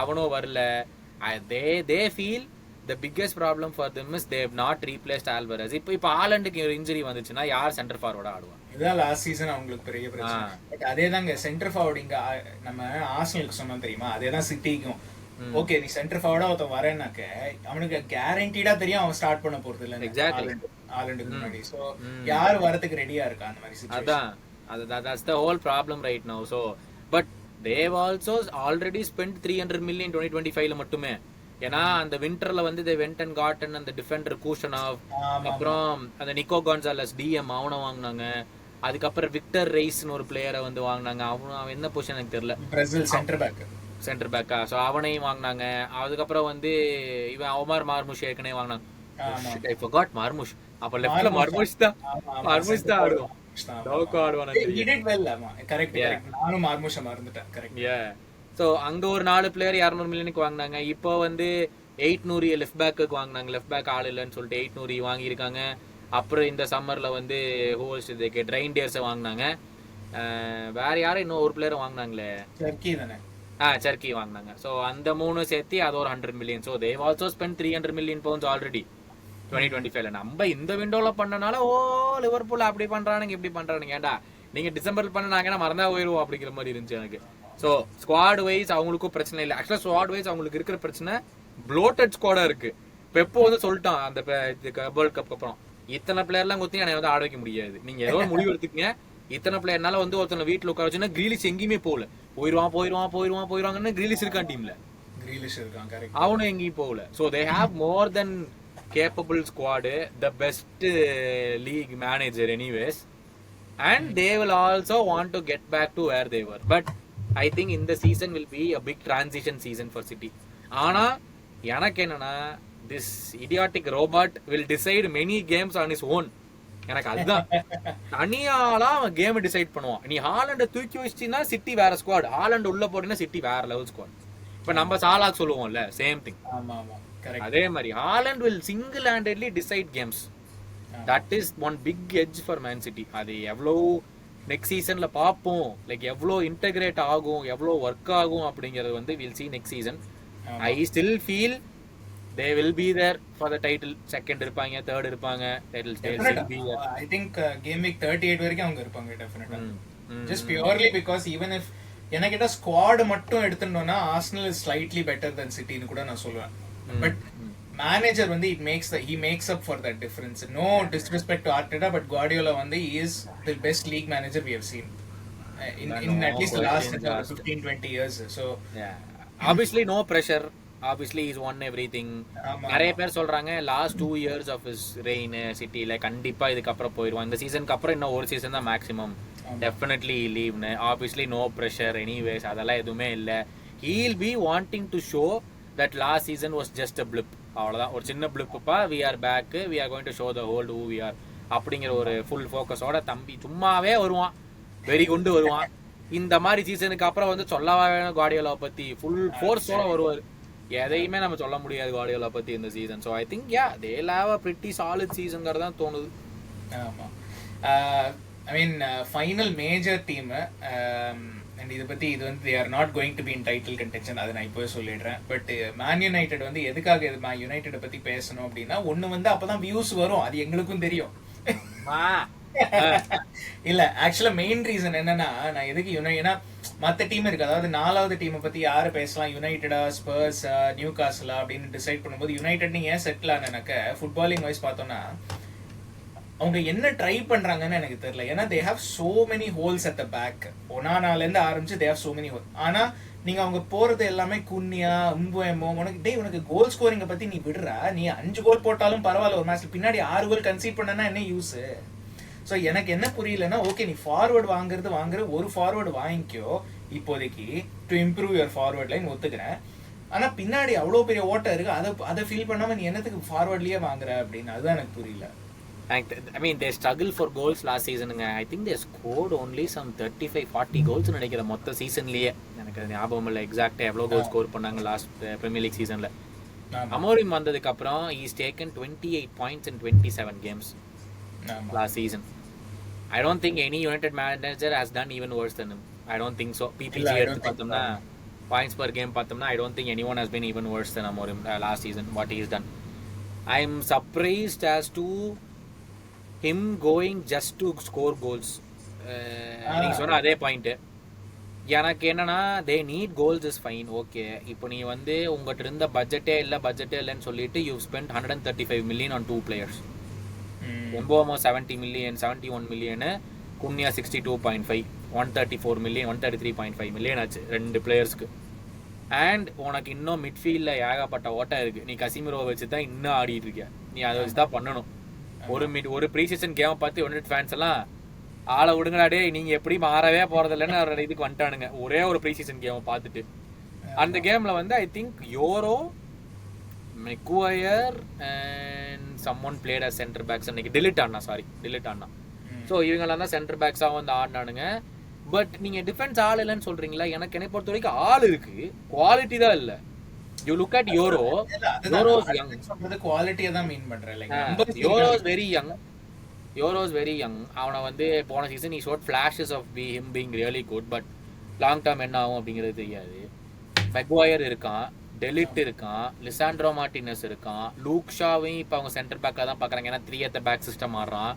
அவனும் வரல. They feel the biggest problem for them is they have not replaced Alvarez. இப்போ ஆலண்டுக்கு ஒரு இன்ஜுரி வந்துச்சுன்னா யார் சென்டர் ஃபார்வர்டா ஆடுவாங்க? இதான் லாஸ்ட் சீசன் அவங்களுக்கு பெரிய பிரச்சனை. பட் அதேதாங்க சென்டர் ஃபார்வர்ட் இங்க நம்ம ஆர்சனலுக்கு சொன்னோம் தெரியுமா, அதேதான் சிட்டிக்கும். ஓகே நீ சென்டர் ஃபார்வர்டா ஒருத்தன் வரேன்னாக்க அவனுக்கு கேரண்டீடா தெரியும் அவன் ஸ்டார்ட் பண்ண போறது இல்ல ஆலண்டுக்கு முன்னாடி. சோ யார் வரதுக்கு ரெடியா இருக்கா அந்த மாதிரி சிச்சுவேஷன்? அதான் that's the whole problem right now. So but they've also already spent 300 million 2025 ல மட்டுமே. ஏன்னா அந்த விண்டர்ல வந்து they went and got அந்த டிஃபெண்டர் கூஷனாவ், ஆமா அப்புறம் அந்த நிக்கோ கான்சாலஸ் டிஎம் அவனை வாங்கினாங்க. அதுக்கப்புறம் விக்டர் ரெய்ஸ்னு ஒரு பிளேயரை வந்து வாங்கினாங்க. அவன் என்ன பொசிஷன் எனக்கு தெரியல, பிரேசில் சென்டர் பேக்கா. ஸோ அவனையும் வாங்கினாங்க. அதுக்கப்புறம் வந்து இவன் ஒமார் மார்முஷ் ஏற்கனவே வாங்கினாங்க. I forgot Marmoush. அப்ப லெஃப்ட்ல மார்முஷ் தான் ஆடுவான். ஸோ அங்க ஒரு 4 பிளேயர் 200 மில்லியனுக்கு வாங்கினாங்க. இப்போ வந்து 800 லெஃப்ட் பேக்கு வாங்கினாங்க. லெஃப்ட் பேக் ஆள் இல்லைன்னு சொல்லிட்டு 800 வாங்கியிருக்காங்க. அப்புறம் இந்த சம்மர்ல வந்து ஹோல்ஸ் இதுக்கு ட்ரைன்டேர்ஸை வாங்கினாங்க. வேற யாரும் இன்னும் ஒரு பிளேயரை வாங்கினாங்களே, சர்க்கி வாங்கினாங்க. ஸோ அந்த 3 சேர்த்து அது ஒரு 100 million. So they've also spend 300 million pounds already 2025. நம்ம இந்த விண்டோல பண்ணனால லிவர்பூல் அப்படி பண்றானுங்க இப்படி பண்றானுங்க. ஏன்டா நீங்க டிசம்பர் பண்ணாங்கன்னா மறந்தா போயிருவோம் அப்படிங்கிற மாதிரி இருந்துச்சு எனக்கு. ஸோ ஸ்குவாட் வைஸ் அவங்களுக்கும் பிரச்சனை இல்லை. ஆக்சுவலா ஸ்குவாட் வைஸ் அவங்களுக்கு இருக்கிற பிரச்சனை ப்ளோட்டட் ஸ்குவாடா இருக்கு. பெப்போ வந்து சொல்லிட்டான் அந்த வேர்ல்ட் கப் அப்புறம், இத்தனை பிளேயர்லாம் கொத்தி என்னை வந்து ஆட வைக்க முடியாது, நீங்க ஏதோ முடிவு எடுத்துக்கங்க. இத்தனை பிளேயர்னால வந்து ஒருத்தனை வீட்டுல உட்கார வச்சுன்னா கிரீலிஷ் எங்கேயுமே போகல, போயிருவாங்கன்னு கிரீலிஷ் இருக்கான் டீம்ல, அவனும் எங்கேயும் போகல. So they have more then capable squad, the best league manager anyways, and they will also want to get back to where they were. But I think in the season will be a big transition season for City. ஆனா எனக்கு என்னன்னா, this idiotic robot will decide many games on his own. எனக்கு அதுதான், தனியாலாம் அவன் game decide பண்ணுவான். நீ ஹாலண்ட தூக்கி வச்சினா சிட்டி வேற ஸ்குவாட், ஹாலண்ட் உள்ள போட்டீங்கன்னா சிட்டி வேற லெவல் ஸ்குவாட். இப்ப நம்ம சாலாக் சொல்லுவோம்ல, சேம் திங். அதே மாதிரி Haaland will single handedly decide games. That is one big edge for Man City. அது எவ்வளவு நெக்ஸ்ட் சீசன்ல பார்ப்போம், லைக் எவ்வளவு இன்டகிரேட் ஆகும், எவ்வளவு ஒர்க் ஆகும் அப்படிங்கறது வந்து we'll see next season. I still feel they will be there for the title. Second இருப்பாங்க, third இருப்பாங்க, title still be there. I think game week 38 வரைக்கும் அவங்க இருப்பாங்க definitely. Just purely because even if எனக்கு squad மட்டும் எடுத்துட்டோம்னா Arsenal is slightly better than City னு கூட நான் சொல்லுவேன். But manager வந்து he makes up for that difference. No disrespect to Arteta, but Guardiola வந்து he is the best league manager we have seen in at least the last 15-20 years. So yeah, obviously no pressure, obviously he's won everything. நிறைய பேர் சொல்றாங்க last 2 years of his reign சிட்டில கண்டிப்பா இதுக்கு அப்புறம் போயிடுவான், இந்த சீசனுக்கு அப்புறம் இன்னும் ஒரு சீசன் தான் maximum, definitely leave. Obviously no pressure anyways, அதெல்லாம் எதுவுமே இல்ல. He'll be wanting to show that last season was just a blip. அவ்வளவுதான், ஒரு சின்ன பிளிப்புப்பா, we are back, we are going to show the world who we are அப்படிங்கிற ஒரு full ஃபோக்கஸோட தம்பி சும்மாவே வருவான், வெறி கொண்டு வருவான். இந்த மாதிரி சீசனுக்கு அப்புறம் வந்து சொல்லவா வேணும் குவார்டியோலா பத்தி, ஃபுல் ஃபோர்ஸோட வருவார். எதையுமே நம்ம சொல்ல முடியாது குவார்டியோலா பத்தி இந்த season. So I think they'll have a pretty solid seasonங்கிறது தான் தோணுது. ஆமா, ஐ மீன் ஃபைனல் மேஜர் டீம் அண்ட் இதை பத்தி இது வந்து they are not going to be in title contention, அதை நான் இப்போவே சொல்லிடுறேன். பட் மேன் யுனைடெட் வந்து எதுக்காக இது மேன் யுனைடெட் பத்தி பேசணும் அப்படின்னா, ஒண்ணு வந்து அப்பதான் வியூஸ் வரும், அது எங்களுக்கும் தெரியும். இல்ல ஆக்சுவலா மெயின் ரீசன் என்னன்னா, நான் எதுக்கு ஏன்னா மத்த டீம் இருக்கு, அதாவது 4வது டீமை பத்தி யாரு பேசலாம், யுனைடெடா ஸ்பர்ஸ் நியூ காஸ்லா அப்படின்னு டிசைட் பண்ணும்போது யுனைடெட் நீங்க ஏன் செட்டில் ஆனாக்க ஃபுட்பாலிங் வைஸ் பார்த்தோம்னா அவங்க என்ன ட்ரை பண்றாங்கன்னு எனக்கு தெரியல. ஏன்னா they have so many holes at the back. ஒனானால இருந்து ஆரம்பிச்சு they have so many hole. ஆனா நீங்க அவங்க போறது எல்லாமே குன்னியா உம்புமோ, உனக்கு கோல் ஸ்கோரிங்க பத்தி நீ விடுற, நீ 5 கோல் போட்டாலும் பரவாயில்ல, ஒரு மேட்ச்ல பின்னாடி 6 கோல் கன்சீட் பண்ணனா என்ன யூஸ்? ஸோ எனக்கு என்ன புரியலன்னா, ஓகே நீ ஃபார்வர்டு வாங்குற ஒரு ஃபார்வர்டு வாங்கிக்கோ இப்போதைக்கு to improve your forward line, ஒத்துக்கிறேன். ஆனா பின்னாடி அவ்வளோ பெரிய ஓட்டம் இருக்கு, அதை ஃபீல் பண்ணாம நீ என்னத்துக்கு ஃபார்வர்ட்லயே வாங்குற அப்படின்னு, அதுதான் எனக்கு புரியல. I mean they struggled for goals last season. I think they scored only some 35-40 goals நினைக்கிற மொத்த சீசன்லயே. எனக்கு ஞாபகம் இல்லை எக்ஸாக்டா எவ்வளவு கோல் ஸ்கோர் பண்ணாங்க லாஸ்ட் பிரீமியர் லீக் சீசன்ல. அமோரிம் வந்ததுக்கு அப்புறம் he's taken 28 points in 27 games last season. I don't think any United manager has done even worse than him. I don't think so. PPG எடுத்து பார்த்தோம்னா points per game பார்த்தோம்னா I don't think anyone has been even worse than Amorim last season what he has done. I'm surprised as to him going just to score goals. நீங்க சொன்ன அதே point எனக்கு என்னன்னா, they need goals is fine, okay. இப்போ நீ வந்து உங்ககிட்ட இருந்த பட்ஜெட்டே இல்லைன்னு சொல்லிட்டு you spent 135 million on 2 players. எம்போமோ 70 million 71 million, குன்யா 62.5, 134 million 133.5 million ஆச்சு 2 பிளேயர்ஸ்க்கு. அண்ட் உனக்கு இன்னும் மிட்ஃபீல்ட்ல ஏகப்பட்ட ஓட்டம் இருக்கு. நீ கசிமிரோ வச்சு தான் இன்னும் ஆடிட்டு இருக்க. நீ அதை வச்சு தான் பண்ணணும். ஒரு ப்ரீ சீசன் கேம் பார்த்து யுனைடெட் ஃபேன்ஸ் எல்லாம் ஆளை விடுங்களாடே, நீங்க எப்படி மாறவே போறதில்லன்னு அவரோட இதுக்கு வந்துட்டானுங்க. ஒரே ஒரு ப்ரீ சீசன் கேம் பார்த்துட்டு அந்த கேம்ல வந்து I think Yoro, Maguire and சம்மொன் பிளேட் அஸ் சென்டர் பேக்ஸ் அன்னைக்கு டிலிட் ஆனா. ஸோ இவங்கெல்லாம் தான் சென்டர் பேக்ஸாக வந்து ஆடினானுங்க. பட் நீங்க டிஃபென்ஸ் ஆள் இல்லைன்னு சொல்றீங்களா? எனக்கு என்னை பொறுத்த வரைக்கும் ஆள் இருக்கு, குவாலிட்டி தான் இல்ல. யூ லுக் அட் யோரோஸ் யங், குவாலிட்டியை தான் மீன் பண்றேன். யோரோஸ் வெரி யங். அவனை வந்து போன season he showed flashes of him being really good, but long term என்ன ஆகும் அப்படிங்கிறது தெரியாது. மெக்வாயர் இருக்கான், டெலிட் இருக்கான், லிசாண்ட்ரோ மார்டினஸ் இருக்கான், லூக் ஷாவையும் இப்போ அவங்க சென்டர் பேக்காக தான் பார்க்குறாங்க, ஏன்னா 3 at the back சிஸ்டம் ஆடுறான்.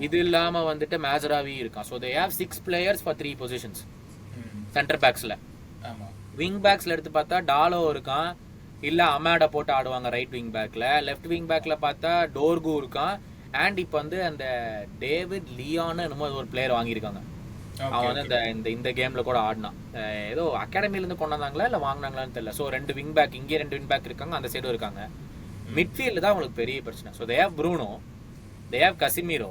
இது இல்லாம வந்துட்டு மேசராவி இருக்கான். So they have 6 players for 3 positions centre பேக்ஸ்ல. விங் பேக்ஸ்ல எடுத்து பார்த்தா டாலோ இருக்கான், இல்ல அமேட போட்டு ஆடுவாங்க ரைட் விங் பேக்ல. லெஃப்ட் விங் பேக்ல பார்த்தா டோர்கு இருக்கான். அண்ட் இப்போ வந்து அந்த டேவிட் லியான்னு என்னமோ ஒரு பிளேயர் வாங்கியிருக்காங்க. அவன் வந்து இந்த கேம்ல கூட ஆடினான். ஏதோ அகாடமில இருந்து கொண்டு வந்தாங்களா இல்ல வாங்கினாங்களான்னு தெரியல. ஸோ 2 விங் பேக், இங்கே 2 விங் பேக் இருக்காங்க, அந்த சைடும் இருக்காங்க. மிட்ஃபீல்டு தான் அவங்களுக்கு பெரிய பிரச்சனை. So they have Bruno, they have Casemiro,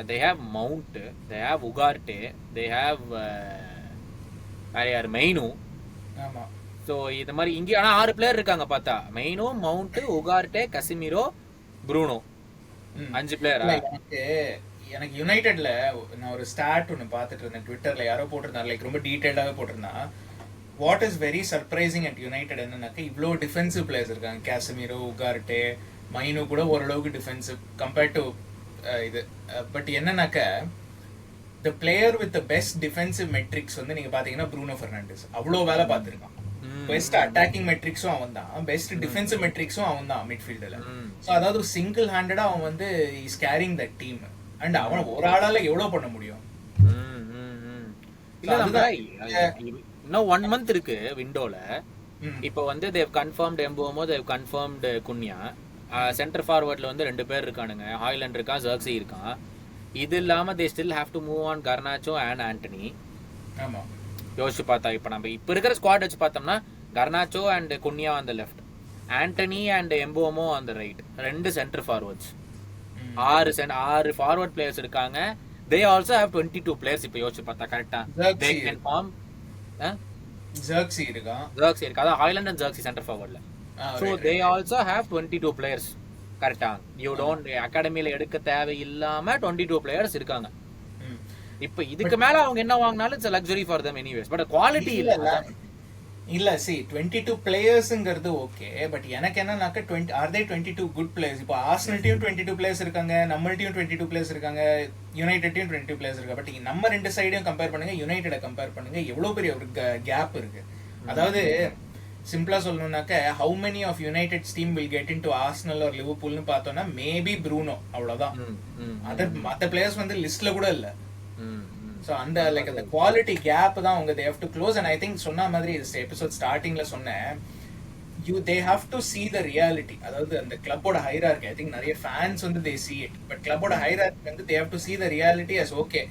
they have Mount, they have Ugarte, they have Mainu. ஆமா. ஸோ இந்த மாதிரி இங்கே ஆனால் 6 பிளேயர் இருக்காங்க பார்த்தா. மெயினோ, மவுண்ட், உகார்டே, கசிமிரோ, ப்ரூனோ, 5 பிளேயர். எனக்கு யுனைடெட்ல நான் ஒரு ஸ்டாட் ஒன்று பார்த்துட்டு இருந்தேன், ட்விட்டர்ல யாரோ போட்டிருந்தாங்க, லைக் ரொம்ப டீட்டெயிலாகவே போட்டிருந்தான். What is very surprising at United என்னன்னாக்கா இவ்வளோ டிஃபென்சிவ் பிளேயர்ஸ் இருக்காங்க. கேசமிரோ, உகார்டே, மைனு கூட ஓரளவுக்கு டிஃபென்சிவ் கம்பேர்ட் டு இது. பட் என்னன்னாக்க the player with the best defensive metrics வந்து நீங்க பாத்தீங்கன்னா ப்ரூனோ பெர்னாண்டஸ் அவ்வளோ வேலை பார்த்துருக்கான். பெஸ்ட் அட்டாக்கிங் மெட்ரிக்ஸும் அவன் தான், பெஸ்ட் டிஃபென்சிவ் மெட்ரிக்ஸும் அவன் தான் மிட்ஃபீல்டில். ஸோ அதாவது சிங்கிள் ஹேண்டடா அவன் வந்து is carrying that team. And அவன் ஒரு ஆளால எவ்வளவு பண்ண முடியும்? இன்னும் 1 month இருக்கு விண்டோல. இப்போ வந்து they've confirmed Mbeumo, they've confirmed Cunha. Centre ஃபார்வர்ட்ல வந்து 2 பேர் இருக்கானுங்க, ஹாய்லண்ட் இருக்கான், ஜர்க்ஸி இருக்கான். இது இல்லாம they still have to move on கர்னாச்சோ and Antony. ஆமா, யோசிச்சு பார்த்தா இப்போ நம்ம இப்போ இருக்கிற ஸ்குவாட் வச்சு பார்த்தோம்னா Garnacho and Cunha on the left, Antony and Mbeumo on the right, 2 centre forwards. 6 forward players இருக்காங்க. They also have 22 players. இப்போ யோசிச்சு பார்த்தா கரெக்டா தே கேன் ஃபார்ம். ஜர்க்ஸி இருக்கா, அதான் ஹாய்லண்ட் அண்ட் ஜர்க்ஸி சென்டர் ஃபார்வர்ட்ல. So they also have 22 players. கரெக்டா? You don't அகாடமில எடுக்க தேவையில்லாம 22 players இருக்காங்க. இப்போ இதுக்கு மேல அவங்க என்ன வாங்கினாலும் it's luxury for them anyways. But quality இல்ல. see 22 பிளேயர்ஸ்ங்கிறது ஓகே. பட் எனக்கு என்னன்னாக்க 20 are they 22 good players? இப்போ ஆர்சனல் டீம் 22 பிளேயர்ஸ் இருக்காங்க, நம்ம டீம் 22 பிளேயர்ஸ் இருக்காங்க, யுனைடெட் டீம் 22 பிளேயர்ஸ் இருக்காங்க. பட் நம்ம 2 சைடையும் கம்பேர் பண்ணுங்க, யுனைடெட கம்பேர் பண்ணுங்க, எவ்வளவு பெரிய ஒரு கேப் இருக்கு. அதாவது சிம்பிளா சொல்லணும்னாக்க how many of United's team will get into Arsenal or Liverpool னு பார்த்தோம்னா மேபி ப்ரூனோ, அவ்வளவுதான். மத்த பிளேயர்ஸ் வந்து லிஸ்ட்ல கூட இல்ல. சோ அந்த லைக் அந்த குவாலிட்டி கேப் தான் அவங்க they have to close. and I think சொன்ன மாதிரி எபிசோட் ஸ்டார்டிங்ல சொன்னேன், they have to see the reality. அதாவது அந்த கிளப்போட ஹைரார்கி, I think நிறைய ஃபேன்ஸ் வந்து they see it, பட் கிளப்போட ஹைரார்கி வந்து they have to see the reality as okay,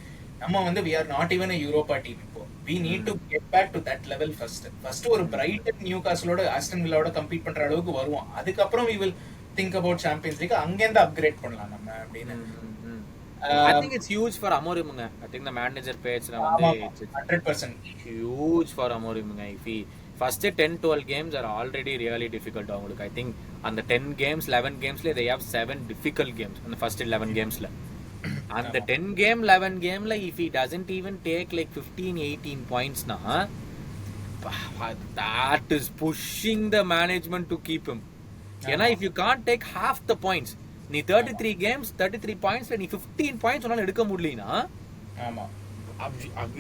நம்ம வந்து we are not even a Europa team. We need to get back to that level first ஒரு Brayton, நியூகாஸ்லோட, Aston வில்லாவோட compete பண்ற அளவுக்கு வருவோம். அதுக்கப்புறம் we will think about Champions League. அங்கேருந்து upgrade பண்ணலாம் நம்ம அப்படின்னு. I think it's huge for Amorim. I think the manager page வந்து 100% huge for Amorim. If he first 10-12 games are already really difficult அவங்களுக்கு. I think அந்த 10 games 11 gamesல they have 7 difficult games அந்த first 11 gamesல. அந்த 10 game 11 gameல if he doesn't even take like 15-18 points na, that is pushing the management to keep him. ஏன்னா if you can't take half the points, நீ 33 games 33 points நீ 15 points உன்னால எடுக்க முடியலனா, ஆமா,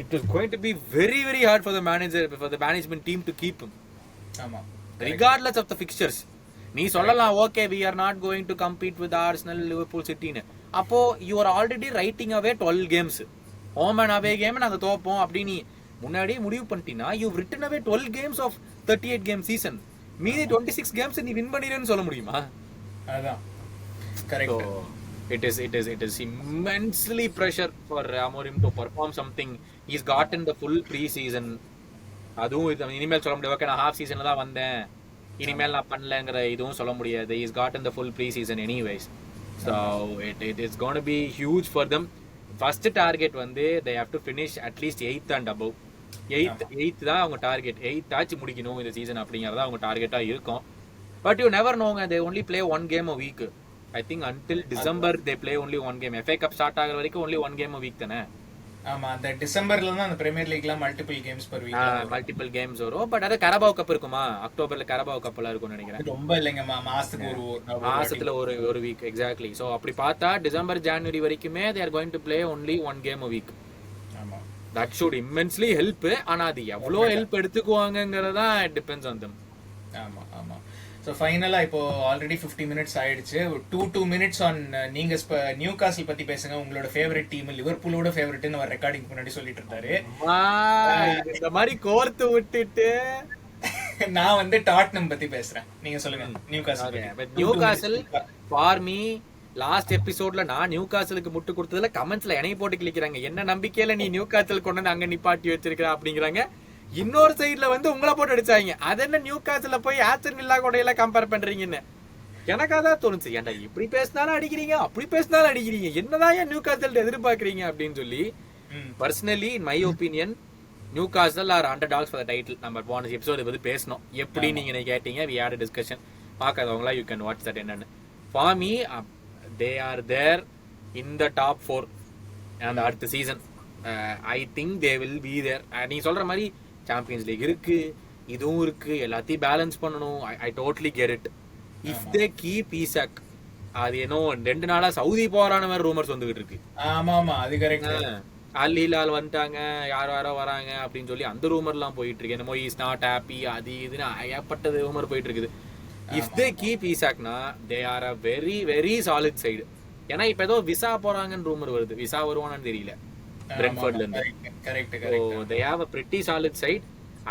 it is going to be very very hard for the manager, for the management team to keep him. ஆமா, regardless of the fixtures. நீ சொல்லலாம் okay we are not going to compete with Arsenal, Liverpool, City னு. அப்போ you are already writing away 12 games. Home and away game நாங்க தோப்போம் அப்படி நீ முன்னாடியே முடிவு பண்ணிட்டீனா, you've written away 12 games of 38 game season. மீதி 26 games நீ வின் பண்ணிரேன்னு சொல்ல முடியுமா? அதான் correct. It is immensely pressure for Amorim to perform something. He's gotten the full pre-season. அதுவும் இனிமேல் சொல்ல முடியாது. ஓகே, நான் ஹாஃப் சீசன்ல தான் வந்தேன், இனிமேல் நான் பண்ணலங்கிற இதுவும் சொல்ல முடியாது. Is got in the full pre season anyways. So it is gonna be huge for them. First target வந்து they have to finish at least 8th and above. 8th தான் அவங்க டார்கெட். 8th ஆச்சு முடிக்கணும் இந்த சீசன் அப்படிங்கறத அவங்க டார்கெட்டா இருக்கும். பட் யூ நெவர் நோங்க, they only play 1 game a week. I think until December they play only 1 game. FA Cup start ஆகுற வரைக்கும் only 1 game a week தானே. ஆமா, அந்த டிசம்பர்ல தான் அந்த பிரீமியர் லீக்ல multiple games per week. Multiple games வரும். பட் அது கரபாவ் கப் இருக்குமா, அக்டோபர்ல கரபாவ் கப்லாம் இருக்கும்னு நினைக்கிறேன். ரொம்ப இல்லைங்க, மாசத்துல ஒரு வீக். எக்ஸாக்ட்லி. சோ அப்படி பார்த்தா டிசம்பர் ஜனவரி வரைக்குமே they are going to play only 1 game a week. ஆமா, that should immensely help. ஆனா அது எவ்வளவு help எடுத்துக்குவாங்கங்கறதா it depends on them. ஆமா ஆமா. ஸோ ஃபைனலாக இப்போ ஆல்ரெடி 50 minutes ஆயிடுச்சு. 2 minutes ஆன் நீங்க நியூ காசில் பத்தி பேசுங்க. உங்களோட ஃபேவரட் டீம் லிவர்பூலோட ஃபேவரட்னு அவர் ரெக்கார்டிங் முன்னாடி சொல்லிட்டு இருந்தாரு. இந்த மாதிரி கோர்த்து விட்டுட்டு நான் வந்து டாட்னம் பத்தி பேசுறேன். நீங்க சொல்லுங்க நியூ காசில். நியூ காசில் ஃபார் மீ லாஸ்ட் எபிசோட்ல நான் நியூ காசலுக்கு முட்டு கொடுத்ததுல கமெண்ட்ஸ்ல என்னைய போட்டு கிளிக்கிறாங்க, என்ன நம்பிக்கையில நீ நியூ காசல் கொண்டு வந்து அங்க நிப்பாட்டி வச்சிருக்க அப்படிங்கிறாங்க. இன்னொரு சைட்ல வந்து உங்களை போட்டு அடிச்சாங்க, அது என்ன நியூ காசில போய் ஆஸ்டன் வில்லா கூட எல்லாம் கம்பேர் பண்றீங்கன்னு எனக்கு அதான் தோணுச்சு. ஏன்டா இப்படி பேசினாலும் அடிக்கிறீங்க, அப்படி பேசினாலும் அடிக்கிறீங்க, என்னதான் ஏன் நியூ காசல் எதிர்பார்க்கறீங்க அப்படின்னு சொல்லி. Personally in my opinion Newcastle are underdogs for the title. நம்ம போன எபிசோட் பத்தி பேசணும். எப்படி நீங்க கேட்டீங்க, வி ஹேட் a discussion. பார்க்காதவங்களா யூ கேன் வாட்ச் தட். என்னன்னு for me they are there in the top 4 and அடுத்த season I think they will be there. நீ சொல்ற மாதிரி சாம்பியன்ஸ் லீக் இருக்கு, இதுவும் இருக்கு, எல்லாத்தையும் பேலன்ஸ் பண்ணணும். I totally get it. If they keep Isak, அது ஏனோ 2 நாளா சவுதி போறான மாதிரி ரூமர்ஸ் வந்துகிட்டு இருக்கு. ஆமா ஆமா, அது கரெக்ட். அல் ஹிலால் வந்துட்டாங்க, யாரோ வராங்க அப்படின்னு சொல்லி அந்த ரூமர்லாம் போயிட்டு இருக்கு. என்னமோ இஸ் நாட் ஹாப்பி, அது இதுன்னு ஏகப்பட்டது ரூமர் போயிட்டு இருக்குது. If they keep Isakனா they are a very very solid side. ஏன்னா இப்ப ஏதோ விசா போறாங்கன்னு ரூமர் வருது. விசா வருவானான்னு தெரியல பிரென்ஃபோர்ட்ல இருந்து. Correct. So they have a pretty solid side.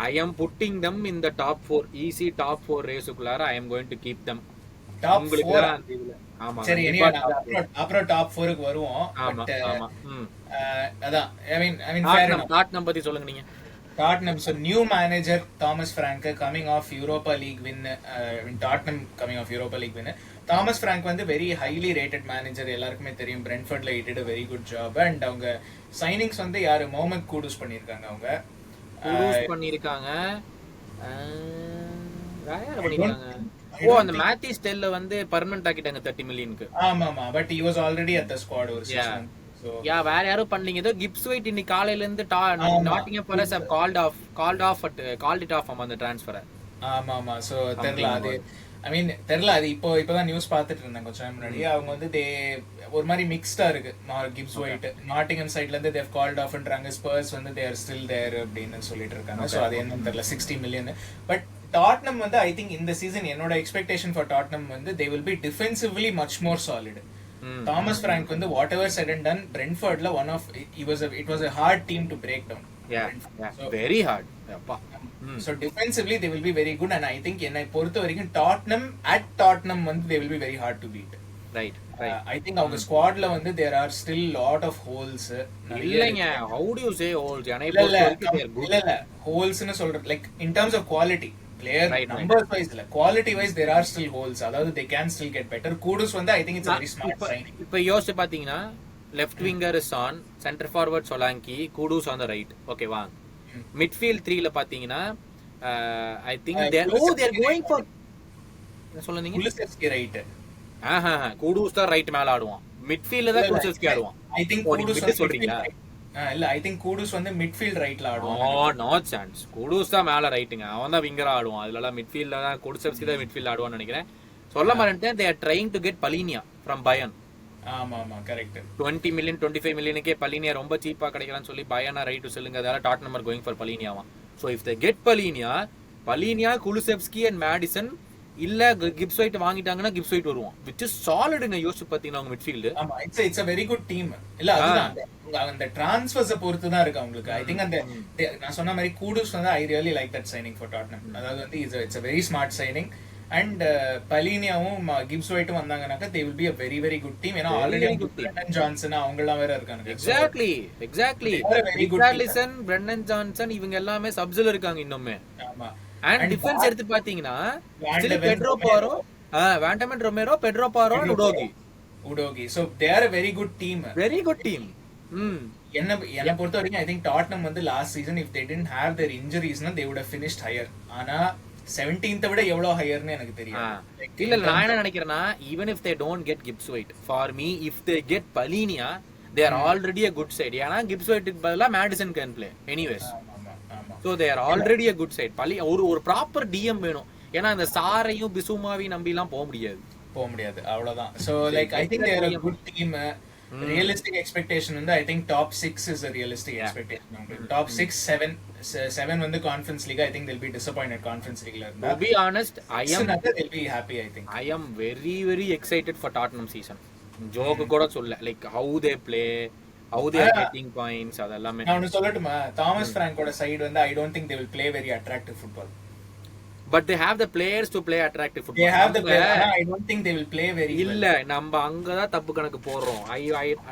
I am putting them in the top 4, easy top 4 ரேஸ்க்குள்ளார. I am going to keep them. Top 4. ஆமா சரி, அப்புறம் டாப் 4க்கு வருவோம். ஆமா ஆமா. அதான் I mean டாட்னம் பத்தி சொல்லுங்க நீங்க. Tottenham, so new manager Thomas Frank coming off Europa League win. Tottenham coming off Europa League win. Thomas Frank வந்து very highly rated manager, எல்லாருக்குமே தெரியும். Brentfordல he did a very good job. And அவங்க signings வந்து யாரு Mohammed Kudus பண்ணிருக்காங்க. அவங்க Kudus பண்ணிருக்காங்க. யார் பண்ணிருக்காங்க? ஓ, அந்த மேத்தி ஸ்டெல்ல வந்து பெர்மனன்ட் ஆக்கிட்டாங்க 30 மில்லியனுக்கு. ஆமா ஆமா, but he was already at the squad ஒரு season. வேற யாரும் பண்ணீங்க. ஏதோ கிப்ஸ் வெயிட் இன்னைக்கு காலையில இருந்து Nottingham forest have called it off on the transfer. ஆமா. சோ தெரியல அது. தெரியல அது. இப்போதான் நியூஸ் பார்த்துட்டு இருந்தேன் கொஞ்சம் முன்னாடி. அவங்க வந்து ஒரு மாதிரி மிக்ஸ்டா இருக்கு. கிப்ஸ் ஒயிட் நாட்டிங்ஹாம் சைட்ல இருந்து தேவ் கால்ட் ஆஃப்ன்றாங்க. ஸ்பர்ஸ் வந்து they are still there அப்படின்னு சொல்லிட்டு இருக்காங்க. சோ அது என்னன்னு தெரியல. 60 மில்லியன். பட் டாட்னம் வந்து ஐ திங்க் இந்த சீசன் என்னோட எக்ஸ்பெக்டேஷன் ஃபார் டாட்னம் வந்து they will be defensively much more solid. Thomas Frank வந்து whatever said and done, Brentfordல it was a hard team to break down. Yeah, very hard. So defensively they will be very good, and I think என்னை பொறுத்த வரைக்கும் Tottenham வந்து they will be very hard to beat. Right. I think அவங்க ஸ்குவாட்ல வந்து there are still lot of holes. இல்லங்க, how do you say holes? என்னை பொறுத்த வரைக்கும் they are good. இல்ல holes னு சொல்றேன், like in terms of quality. Player numbers wise இல்ல, quality wise there are still holes. அதாவது they can still get better. Kudus வந்து I think it's a very smart signing. இப்போ யோசிச்சு பாத்தீங்கன்னா left winger is on, center forward Solanke, Kudus on the right. Okay, வாங்க. Midfield 3ல பாத்தீங்கன்னா I think they are going for என்ன சொல்றீங்க? Kulusevski right. Kudus தான் right மேல ஆடுவான். மிட்ஃபீல்ட்ல தான் Kulusevski ஆடுவான். I think Kudus சொல்றீங்களா? இல்ல, ஐ திங்க் கூடுஸ் வந்து மிட்ஃபீல்ட் ரைட்ல ஆடுவான். No chance. கூடுஸ் தான் மேல ரைட்டுங்க. அவன் தான் விங்கரா ஆடுவான். அதுலலாம் மிட்ஃபீல்ட்ல தான் குடிசெப்சி தான் மிட்ஃபீல்ட் ஆடுவான்னு நினைக்கிறேன். சொல்ல மாட்டேன். they are trying to get Palhinha from Bayern. ஆமா கரெக்ட். 20 மில்லியன் 25 மில்லியனுக்கே Palhinha ரொம்ப சீப்பா கிடைக்கலாம்னு சொல்லி Bayern ரைட் சொல்லுங்க. அதனால Tottenham are going for Palhinha. So if they get Palhinha, Kulusevski and Madison இல்ல கிப்ஸ் ஒயிட் வாங்கிட்டாங்கன்னா கிப்ஸ் ஒயிட் வருவான். which is solidங்க. யோசிச்சு பாத்தீங்கன்னா அவங்க மிட்ஃபீல்ட். ஆமா, it's a very good team. இல்ல அதுதான் அந்த டிரான்ஸ்ஃபர்ஸ் பொறுத்து தான் இருக்கு அவங்களுக்கு. ஐ திங்க் அந்த நான் சொன்ன மாதிரி கூடுஸ் வந்து I really like that signing for Tottenham. அதாவது வந்து it's a very smart signing. And பலீனியாவும் கிப்ஸ் ஒயிட்டும் வந்தாங்கனாக்கா they will be a very very good team. ஏன்னா Very, already very good team. Brendan Johnson அவங்கலாம் வேற இருக்காங்க. Exactly they are a very good team. Richarlison, Brendan Johnson இவங்க எல்லாமே சப்ஸ்ல இருக்காங்க இன்னுமே. ஆமா. அண்ட் டிஃபென்ஸ் எடுத்து பாத்தீங்கன்னா Van Pedro Porro, Van de Ven Romero, Pedro Porro and Udogie. So they are a very good team. Very good team. என்ன பொறுத்த வரைக்கும் ஐ திங்க் டாட்னம் வந்து last season if they didn't have their injuries na they would have finished higher. ஆனா 17th விட எவ்வளவு ஹையர்னு எனக்கு தெரியும். இல்ல நான் என்ன நினைக்கிறேன்னா even if they don't get Gibbs White, for me if they get Palinia they are already a good side. ஏன்னா Gibbs White க்கு பதிலா Madison can play anyways. So they are already a good side. ஒரு proper DM வேணும். ஏன்னா இந்த சாரையும் பிசுமாவையும் நம்பி எல்லாம் போக முடியாது அவ்வளவுதான். So like I think they are a good team. Realistic expectation வந்து I think top 6 is a realistic expectation. Top 6 7 வந்து conference league I think they'll be disappointed conference league la irundha. To be honest they'll be happy I think. I am very very excited for Tottenham season. Joke கூட சொல்ல like how they play, how they are getting points அதெல்லாம். நான் சொல்லட்டுமா Thomas பிராங்கோட side வந்து I don't think they will play very attractive football. But they have the players to play attractive football. They have the players. I don't think they will play very well. இல்ல நம்ம அங்கதான் தப்பு கணக்கு போடுறோம்.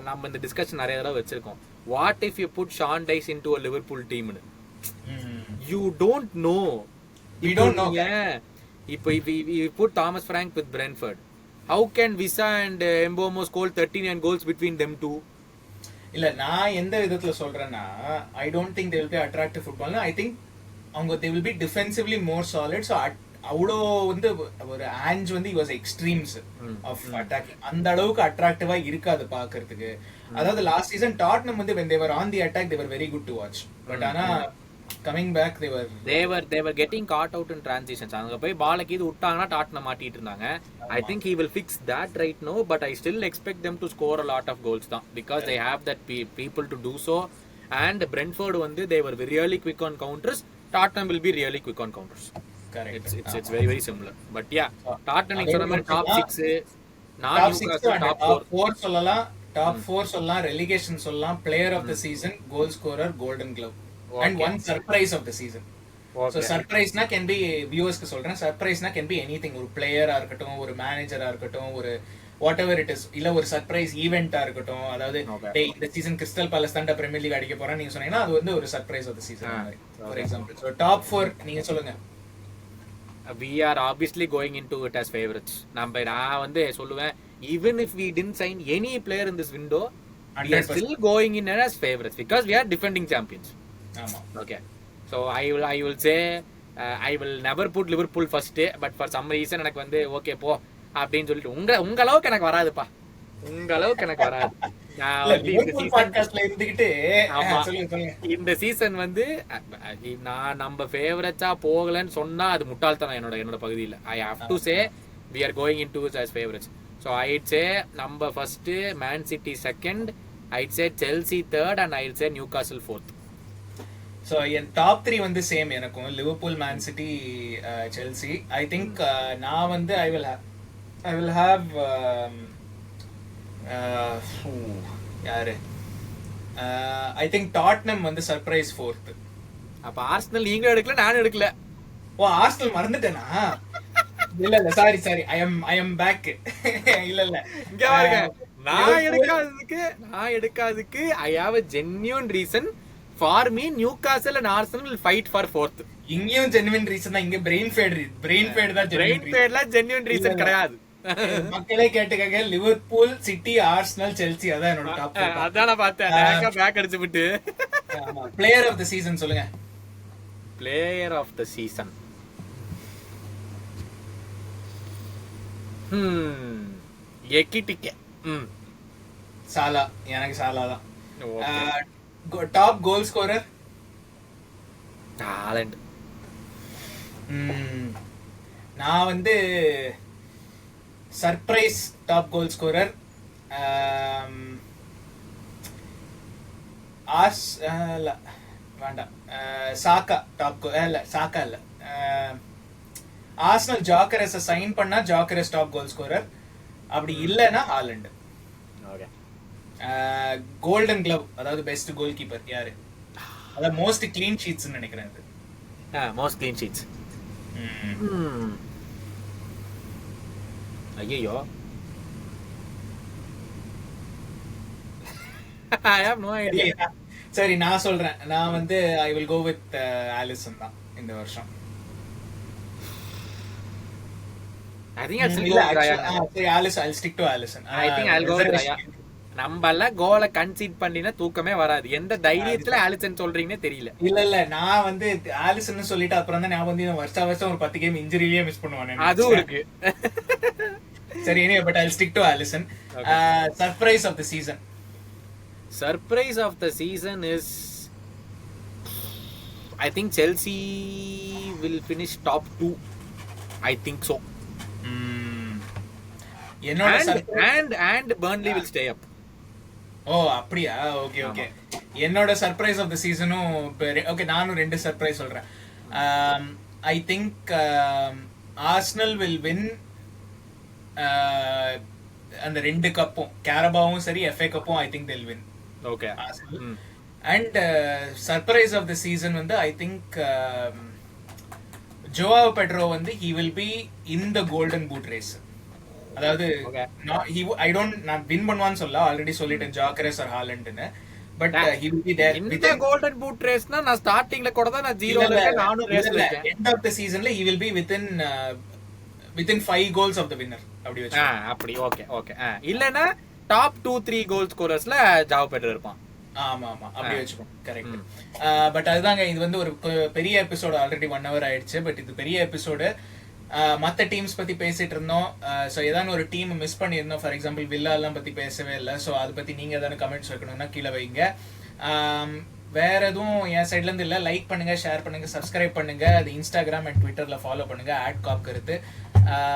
நம்ம இந்த discussion நிறைய தடவை வச்சிருக்கோம். What if you put Sean Dyche into a Liverpool team? You don't know. We don't know. If we put Thomas Frank with Brentford, how can Visa and Mbomo score 39 goals between them two? இல்ல நான் எந்த விதத்துல சொல்றேன்னா I don't think they will play attractive football. I think அவங்க they will be defensively more solid. So அவ்வளோ வந்து ஒரு ஆஞ்ச் வந்து he was extremes of attacking. அந்த அளவுக்கு அட்ராக்டிவா இருக்காது பாக்குறதுக்கு. அதாவது லாஸ்ட் சீசன் டாட்னம் வந்து when they were on the attack they were very good to watch. But ஆனா coming back they were getting caught out in transitions. அங்க போய் பால கீது விட்டாங்கன்னா டாட்னம் மாட்டிட்டு இருந்தாங்க. I think he will fix that right now, but I still expect them to score a lot of goals தான் because they have that people to do so. And Brentford வந்து they were really quick on counters. Tottenham will be really quick on counters. Correct. It's very very similar. But yeah, Tottenham நீங்க சொன்ன மாதிரி top 6 நான் Newcastle top 4 சொல்லலாம். Top 4 சொல்லலாம், relegation சொல்லலாம், player of the season, goal scorer, golden glove. And one surprise of the season. So surprise na can be viewers க்கு சொல்றேன். Surprise na can be anything. ஒரு player ஆ இருக்கட்டும், ஒரு manager ஆ இருக்கட்டும், ஒரு whatever it is, இல்ல ஒரு சர்ப்ரைஸ் ஈவென்ட்டா இருக்கட்டும். அதாவது டேய் இந்த சீசன் கிறிஸ்டல் பேலஸ் தான் பிரீமியர் லீக் அடிக்க போறான்னு நீங்க சொன்னீங்கன்னா அது வந்து ஒரு surprise of the season for example. So top 4 நீங்க சொல்லுங்க. We are obviously going into it as favorites. நான் வந்து சொல்லுவேன் even if we didn't sign any player in this window 100%. We are still going in as favorites because we are defending champions. ஆமா. Okay. So I will say I will never put Liverpool first, but for some reason எனக்கு வந்து okay போ அப்படின்னு சொல்லிட்டு உங்க அளவுக்கு எனக்கு வராதுப்பா. இந்த சீசன் வந்து நான் நம்ம ஃபேவரட்ஸா போகலன்னு சொன்னா அது முட்டாள்தனம் என்னோட பகுதியில். I have to say we are going into it as favorites. So I'd say number first, Man City second, I'd say Chelsea third, and I'd say Newcastle fourth. So N top 3 வந்து same எனக்கும் Liverpool, man city, Chelsea. I think நான் வந்து I will have யாரு I think Tottenham வந்து surprise 4th. அப்ப Arsenal நீங்களும் எடுக்கல நானும் எடுக்கல. ஓ ஆர்சனல் மறந்துட்டேனா? இல்ல சாரி I am back. இல்ல இங்க பாருங்க, நான் எடுக்காததுக்கு I have a genuine reason. For me, Newcastle and Arsenal will fight for 4th. இங்கேயும் genuine reason தான். இங்க brain fade தான் genuine reason கிடையாது. மக்களே கேட்டுக்கங்க, லிவர்பூல், சிட்டி, ஆர்சனல், செல்சி அதான் என்னோட டாப் 4. அதான் நான் பார்த்தேன். பேக் அடிச்சு விட்டு. பிளேயர் ஆஃப் தி சீசன் சொல்லுங்க. Player of the season Ekitike Salah. எனக்கு சாலா தான். Top goal scorer Haaland. நான் வந்து சர்ப்ரைஸ் டாப் கோல் ஸ்கோரர் வேண்டாம், சாக்கா டாப் சாக்கா இல்ல, ஆர்சனல் ஜாக்கரஸ் சைன் பண்ணா ஜாக்கரஸ் டாப் கோல் ஸ்கோரர். அப்படி இல்லைன்னா ஹாலண்ட். கோல்டன் கிளப் அதாவது பெஸ்ட் கோல் கீப்பர் யாரு? அதாவது மோஸ்ட் கிளீன் ஷீட்ஸ் நினைக்கிறேன். மோஸ்ட் கிளீன் ஷீட்ஸ் ஐயோ ஐ ஹேவ் நோ ஐடியா. சரி நான் சொல்றேன், நான் வந்து I will go with Alisson தான் இந்த வருஷம். I think I'll still இல்ல go with Raya. சரி Allison, I'll stick to Allison. I think I'll go with Raya. நம்மள கோல கன்சீட் பண்ணினா தூக்கமே வராது. எந்த தைரியத்துல ஆலிசன் சொல்றீங்கன்னே தெரியல. இல்ல நான் வந்து ஆலிசன் சொல்லிட்டு அப்புறம் தான் நான் வந்து வருஷம் ஒரு 10 கேம் இன்ஜுரியிலேயே மிஸ் பண்ணுவானே. அதுவும் இருக்கு. சரி anyway, but I'll stick to Allison. Surprise of the season. Surprise of the season is, I think Chelsea will finish top 2. I think so. என்னோட and Burnley will stay up. ஓ அப்படியா, okay okay. என்னோட surprise of the சீசனும் okay, நானும் 2 surprise சொல்றேன். I think Arsenal will win அந்த 2 கப்பும், கேரபாவும் சரி எஃப்ஏ கப்பும். I think they'll win. Okay. And surprise of the season வந்து ஐ திங்க் ஜோஆவோ பெட்ரோ வந்து he will be in the golden boot race. அதாவது நான் வின் பண்ணுவான்னு சொல்ல, ஆல்ரெடி சொல்லிட்டேன் ஜாக்கரஸ் ஆர் ஹாலண்ட்னு. But he will be there with the golden boot race-னா நான் ஸ்டார்டிங்ல கூட தான் நான் 0ல இருக்கேன், நானும் ரேஸ்ல இருக்கேன். end of the seasonல he will be within 5 goals of the winner. அப்படி வெச்சு அப்படி ஓகே ஓகே. இல்லனா டாப் 2-3 கோல் ஸ்கோரர்ஸ்ல ஜாவோ பெட்ரோ இருப்பான். ஆமா ஆமா அப்படி வெச்சுப்போம். கரெக்ட். பட் அதுதாங்க, இது வந்து ஒரு பெரிய எபிசோட், ஆல்ரெடி 1 hour ஆயிடுச்சு. பட் இது பெரிய எபிசோடு. மற்ற டீம்ஸ் பத்தி பேசிட்டு இருந்தோம். ஸோ ஏதாவது ஒரு டீம் மிஸ் பண்ணியிருந்தோம். ஃபார் எக்ஸாம்பிள் வில்லா எல்லாம் பத்தி பேசவே இல்லை. ஸோ அதை பத்தி நீங்க ஏதாவது கமெண்ட்ஸ் வைக்கணும்னா கீழே வைங்க. வேற எதுவும் என் சைட்ல இருந்து இல்லை. லைக் பண்ணுங்க, ஷேர் பண்ணுங்க, சப்ஸ்கிரைப் பண்ணுங்க. அது இன்ஸ்டாகிராம் அண்ட் ட்விட்டர்ல ஃபாலோ பண்ணுங்க @காப் கருத்து.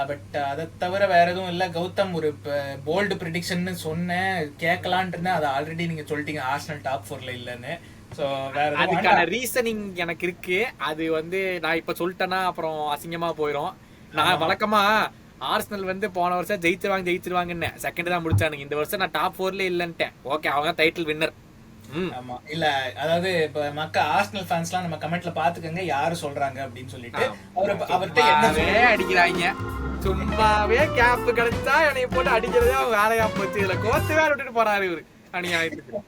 பட் அதை தவிர வேற எதுவும் இல்லை. கௌதம் ஒரு போல்டு ப்ரிடிக்ஷன் சொன்னேன், கேட்கலான் இருந்தேன். அதை ஆல்ரெடி நீங்க சொல்லிட்டீங்க, ஆர்சனல் டாப் 4ல இல்லைன்னு. ஸோ வேற அதுக்கான ரீசனிங் எனக்கு இருக்கு. அது வந்து நான் இப்ப சொல்லிட்டேன்னா அப்புறம் அசிங்கமா போயிடும். நான் வழக்கமா ஆர்சனல் வந்து போன வருஷம் ஜெயிச்சிருவாங்கன்னு செகண்ட் தான் முடிச்சானுங்க. இந்த வருஷம் நான் டாப் 4ல இல்லன்ட்டேன். ஓகே, அவங்க டைட்டில் வின்னர். ஆமா இல்ல, அதாவது இப்ப ஆர்சனல் ஃபேன்ஸ்லாம் நம்ம கமெண்ட்ல பாத்துக்கங்க யாரு சொல்றாங்க அப்படின்னு சொல்லிட்டு. அவர்கிட்ட என்ன அடிக்கிறாங்க, சும்மாவே கேப் கிடைச்சா என்னைய போட்டு அடிக்கிறதே வேலையா போச்சு. இதுல கோத்து வேற விட்டுட்டு போறாரு இவரு அநியாயத்துக்கு.